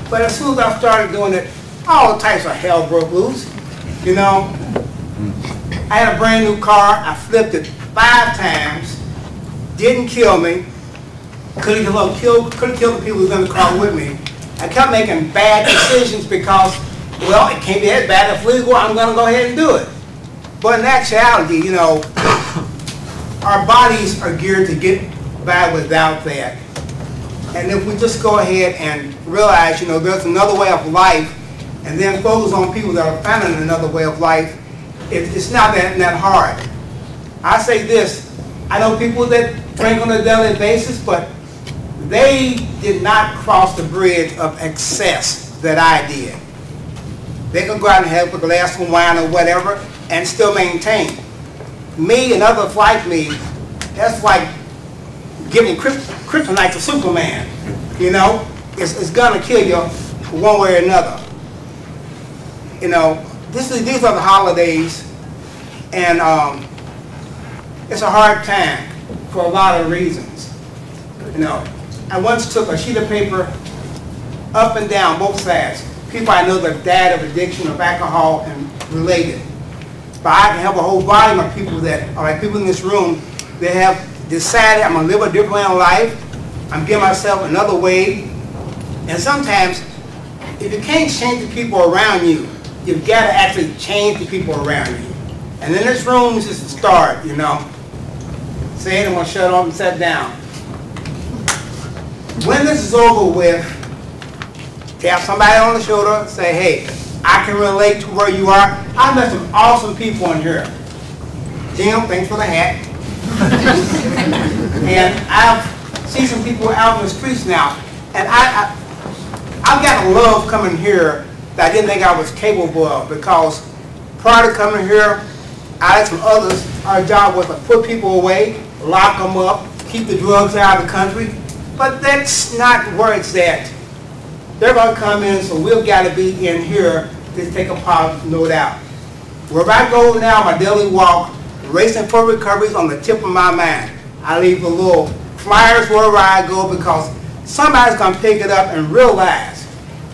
But as soon as I started doing it, all types of hell broke loose. You know, I had a brand new car. I flipped it 5 times. Didn't kill me. Couldn't kill the people who were in the car with me. I kept making bad decisions because, well, it can't be as bad as legal. I'm going to go ahead and do it. But in actuality, you know, our bodies are geared to get by without that. And if we just go ahead and realize, you know, there's another way of life, and then focus on people that are finding another way of life, it's not that hard. I say this, I know people that drink on a daily basis, but they did not cross the bridge of excess that I did. They could go out and have a glass of wine or whatever and still maintain. Me and others like me, that's like giving kryptonite to Superman. You know, it's gonna kill you one way or another. You know, these are the holidays, and it's a hard time for a lot of reasons. You know, I once took a sheet of paper up and down both sides. People I know that died of addiction of alcohol and related. But I can have a whole volume of people that are like people in this room that have decided I'm going to live a different way in life. I'm giving myself another way. And sometimes, if you can't change the people around you, you've got to actually change the people around you. And in this room is just a start, you know. Say it, I'm going to shut off and sit down. When this is over with, tap somebody on the shoulder and say, hey, I can relate to where you are. I met some awesome people in here. Jim, thanks for the hat. And I've seen some people out in the streets now. And I've got a love coming here that I didn't think I was capable of, because prior to coming here, I, like some others, our job was to put people away, lock them up, keep the drugs out of the country. But that's not where it's at. They're going to come in, so we've got to be in here to take a part, no doubt. Wherever I go now, my daily walk, racing for recovery is on the tip of my mind. I leave the little flyers wherever I go because somebody's going to pick it up and realize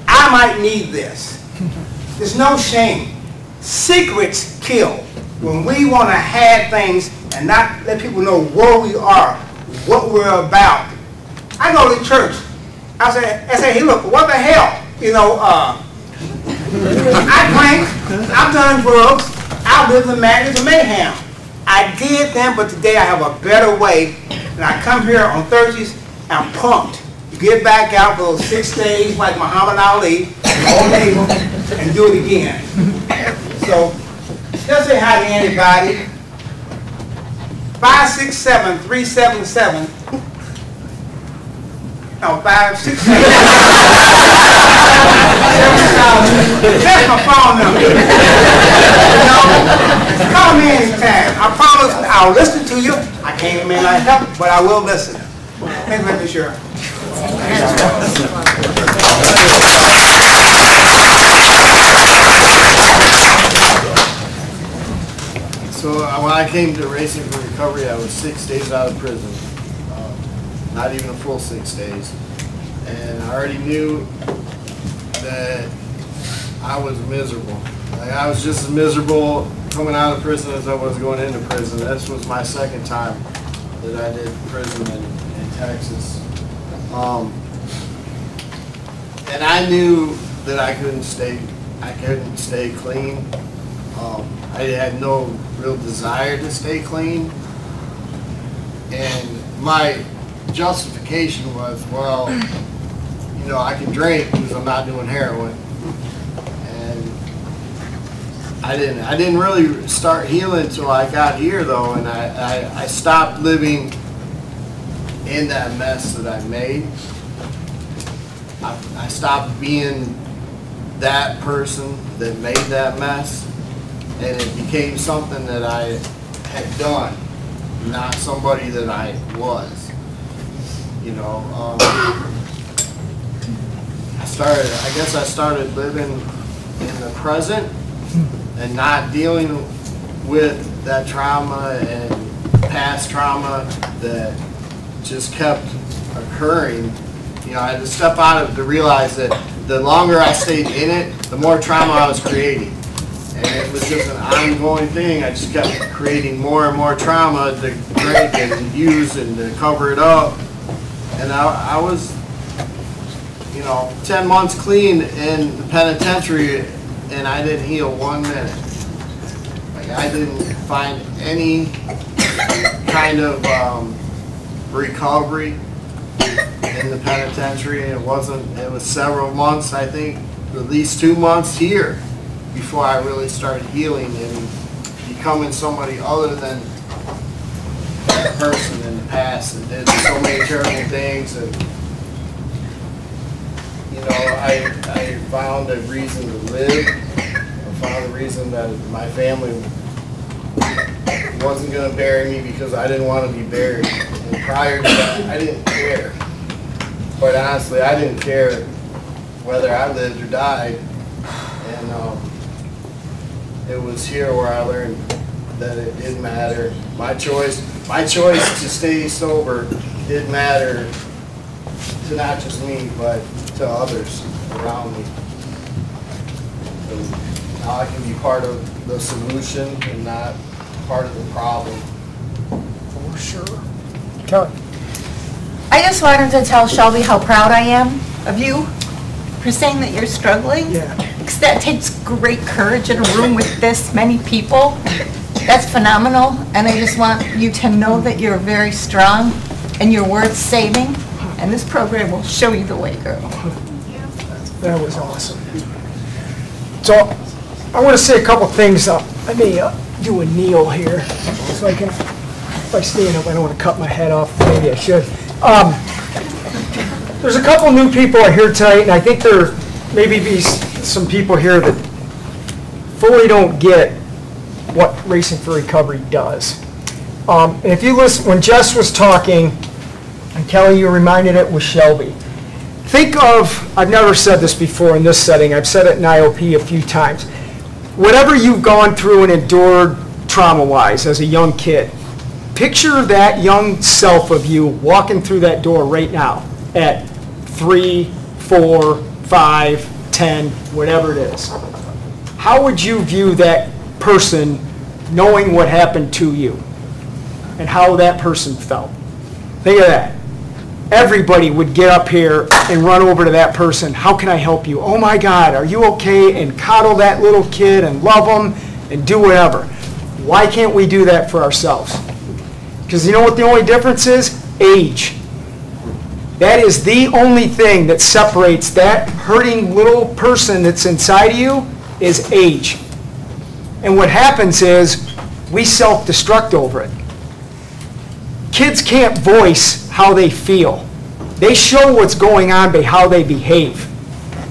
I might need this. There's no shame. Secrets kill. When we want to hide things and not let people know where we are, what we're about. I go to church. I say, hey, look, what the hell? You know, I drank, I've done drugs, I lived in madness and mayhem. I did then, but today I have a better way. And I come here on Thursdays, I'm pumped. Get back out for those 6 days like Muhammad Ali, all day, and do it again. So, just say hi to anybody. 567-377. No, 5, 6. That's my phone number. You know, call me anytime. I promise I'll listen to you. I can't make my help, but I will listen. Thank you, Mr. Sheriff. So when I came to Racing for Recovery, I was 6 days out of prison. Not even a full 6 days. And I already knew that I was miserable. Like, I was just as miserable coming out of prison as I was going into prison. This was my second time that I did prison in Texas. And I knew that I couldn't stay clean. I had no real desire to stay clean. And my justification was, well, you know, I can drink because I'm not doing heroin. And I didn't really start healing until I got here though, and I stopped living in that mess that I made. I stopped being that person that made that mess, and it became something that I had done, not somebody that I was. You know, I guess I started living in the present and not dealing with that trauma and past trauma that just kept occurring. You know, I had to step out of it to realize that the longer I stayed in it, the more trauma I was creating. And it was just an ongoing thing. I just kept creating more and more trauma to drink and use and to cover it up. And I was, you know, 10 months clean in the penitentiary, and I didn't heal 1 minute. Like, I didn't find any kind of recovery in the penitentiary. It was several months, I think, at least 2 months here before I really started healing and becoming somebody other than that person in the past that did so many terrible things. And you know, I found a reason to live. I found a reason that my family wasn't going to bury me because I didn't want to be buried. And prior to that, I didn't care. Quite honestly, I didn't care whether I lived or died. And it was here where I learned that it didn't matter. My choice to stay sober did matter to not just me, but to others around me. And now I can be part of the solution and not part of the problem. For sure. Kelly. I just wanted to tell Shelby how proud I am of you for saying that you're struggling. Yeah. Because that takes great courage in a room with this many people. That's phenomenal, and I just want you to know that you're very strong and you're worth saving, and this program will show you the way, girl. That was awesome. So, I want to say a couple things. I may do a kneel here, so I can, if I stand up, I don't want to cut my head off. Maybe I should. There's a couple new people here tonight, and I think there may be some people here that fully don't get what Racing for Recovery does. And if you listen, when Jess was talking, and Kelly, you reminded it with Shelby. Think of, I've never said this before in this setting, I've said it in IOP a few times. Whatever you've gone through and endured trauma-wise as a young kid, picture that young self of you walking through that door right now at 3, 4, 5, 10, whatever it is. How would you view that person knowing what happened to you and how that person felt? Think of that. Everybody would get up here and run over to that person. How can I help you? Oh my God, are you okay? And coddle that little kid and love them and do whatever. Why can't we do that for ourselves? Because you know what the only difference is? Age. That is the only thing that separates that hurting little person that's inside of you is age. And what happens is we self-destruct over it. Kids can't voice how they feel. They show what's going on by how they behave.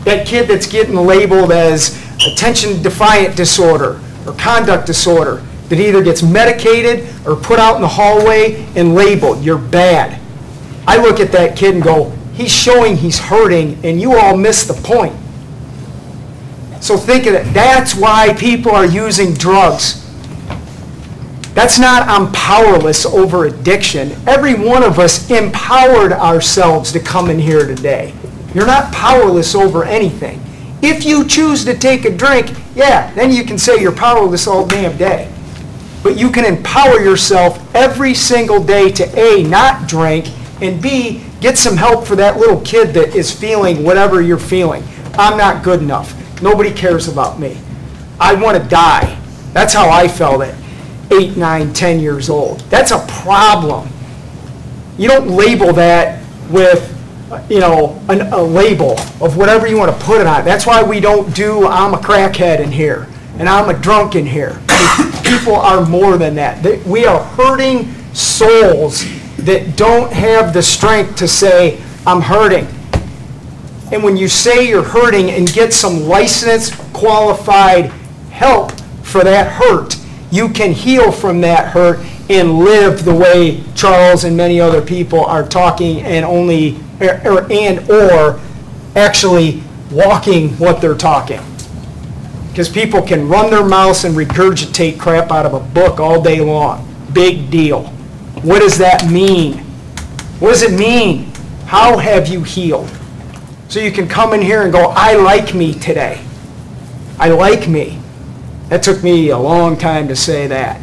That kid that's getting labeled as attention defiant disorder or conduct disorder that either gets medicated or put out in the hallway and labeled, you're bad. I look at that kid and go, he's showing he's hurting, and you all miss the point. So think of it. That's why people are using drugs. That's not I'm powerless over addiction. Every one of us empowered ourselves to come in here today. You're not powerless over anything. If you choose to take a drink, yeah, then you can say you're powerless all damn day. But you can empower yourself every single day to A, not drink, and B, get some help for that little kid that is feeling whatever you're feeling. I'm not good enough. Nobody cares about me. I want to die. That's how I felt at 8, 9, 10 years old. That's a problem. You don't label that with, you know, a label of whatever you want to put it on. That's why we don't do I'm a crackhead in here and I'm a drunk in here. People are more than that. We are hurting souls that don't have the strength to say, I'm hurting. And when you say you're hurting and get some licensed, qualified help for that hurt, you can heal from that hurt and live the way Charles and many other people are talking and or actually walking what they're talking. Because people can run their mouths and regurgitate crap out of a book all day long. Big deal. What does that mean? What does it mean? How have you healed? So you can come in here and go, I like me today. I like me. That took me a long time to say that.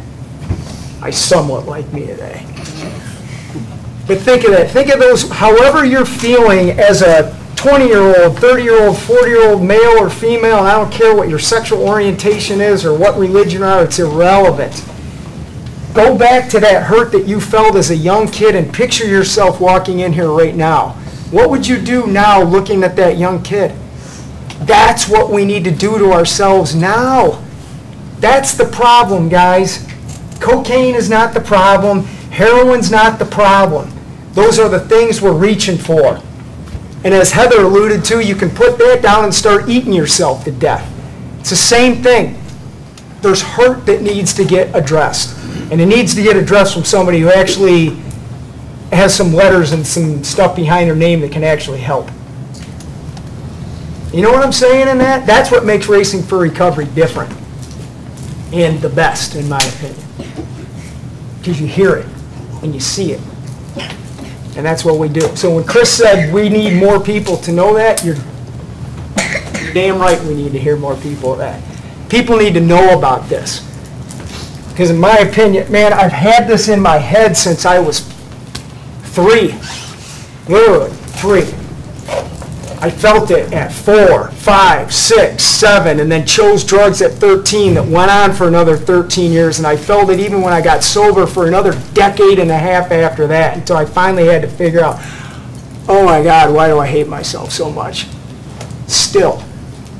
I somewhat like me today. But think of that. Think of those, however you're feeling as a 20-year-old, 30-year-old, 40-year-old, male or female, I don't care what your sexual orientation is or what religion you are, it's irrelevant. Go back to that hurt that you felt as a young kid and picture yourself walking in here right now. What would you do now looking at that young kid? That's what we need to do to ourselves now. That's the problem, guys. Cocaine is not the problem. Heroin's not the problem. Those are the things we're reaching for. And as Heather alluded to, you can put that down and start eating yourself to death. It's the same thing. There's hurt that needs to get addressed. And it needs to get addressed from somebody who actually has some letters and some stuff behind their name that can actually help. You know what I'm saying in that? That's what makes Racing for Recovery different. And the best, in my opinion. Because you hear it and you see it. And that's what we do. So when Chris said we need more people to know that, you're damn right we need to hear more people of that. People need to know about this. Because in my opinion, man, I've had this in my head since I was 3. Literally, 3. I felt it at 4, 5, 6, 7, and then chose drugs at 13 that went on for another 13 years, and I felt it even when I got sober for another decade and a half after that, until I finally had to figure out, oh my God, why do I hate myself so much? Still,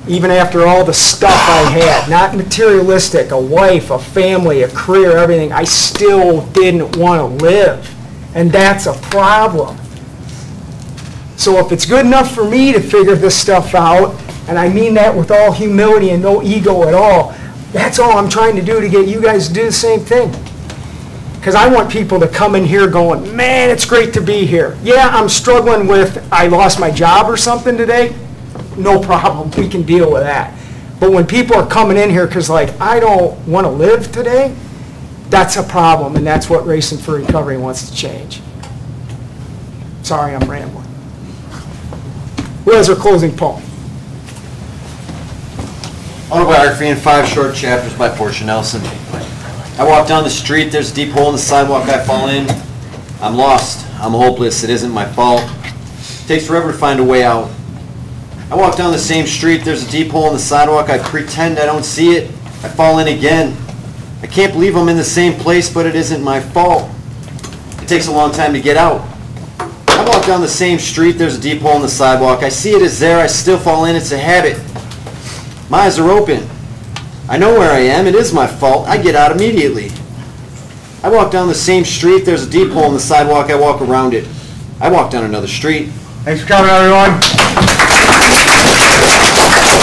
even after all the stuff I had, not materialistic, a wife, a family, a career, everything, I still didn't want to live, and that's a problem. So if it's good enough for me to figure this stuff out, and I mean that with all humility and no ego at all, that's all I'm trying to do to get you guys to do the same thing. Because I want people to come in here going, man, it's great to be here. Yeah, I'm struggling with, I lost my job or something today. No problem, we can deal with that. But when people are coming in here because like, I don't want to live today, that's a problem, and that's what Racing for Recovery wants to change. Sorry, I'm rambling. Who has our closing poem? Autobiography in 5 short chapters by Portia Nelson. I walk down the street, there's a deep hole in the sidewalk I fall in. I'm lost, I'm hopeless, it isn't my fault. It takes forever to find a way out. I walk down the same street, there's a deep hole in the sidewalk, I pretend I don't see it, I fall in again. I can't believe I'm in the same place, but it isn't my fault. It takes a long time to get out. I walk down the same street, there's a deep hole in the sidewalk. I see it is there, I still fall in, it's a habit. My eyes are open. I know where I am, it is my fault, I get out immediately. I walk down the same street, there's a deep hole in the sidewalk, I walk around it. I walked down another street. Thanks for coming, everyone.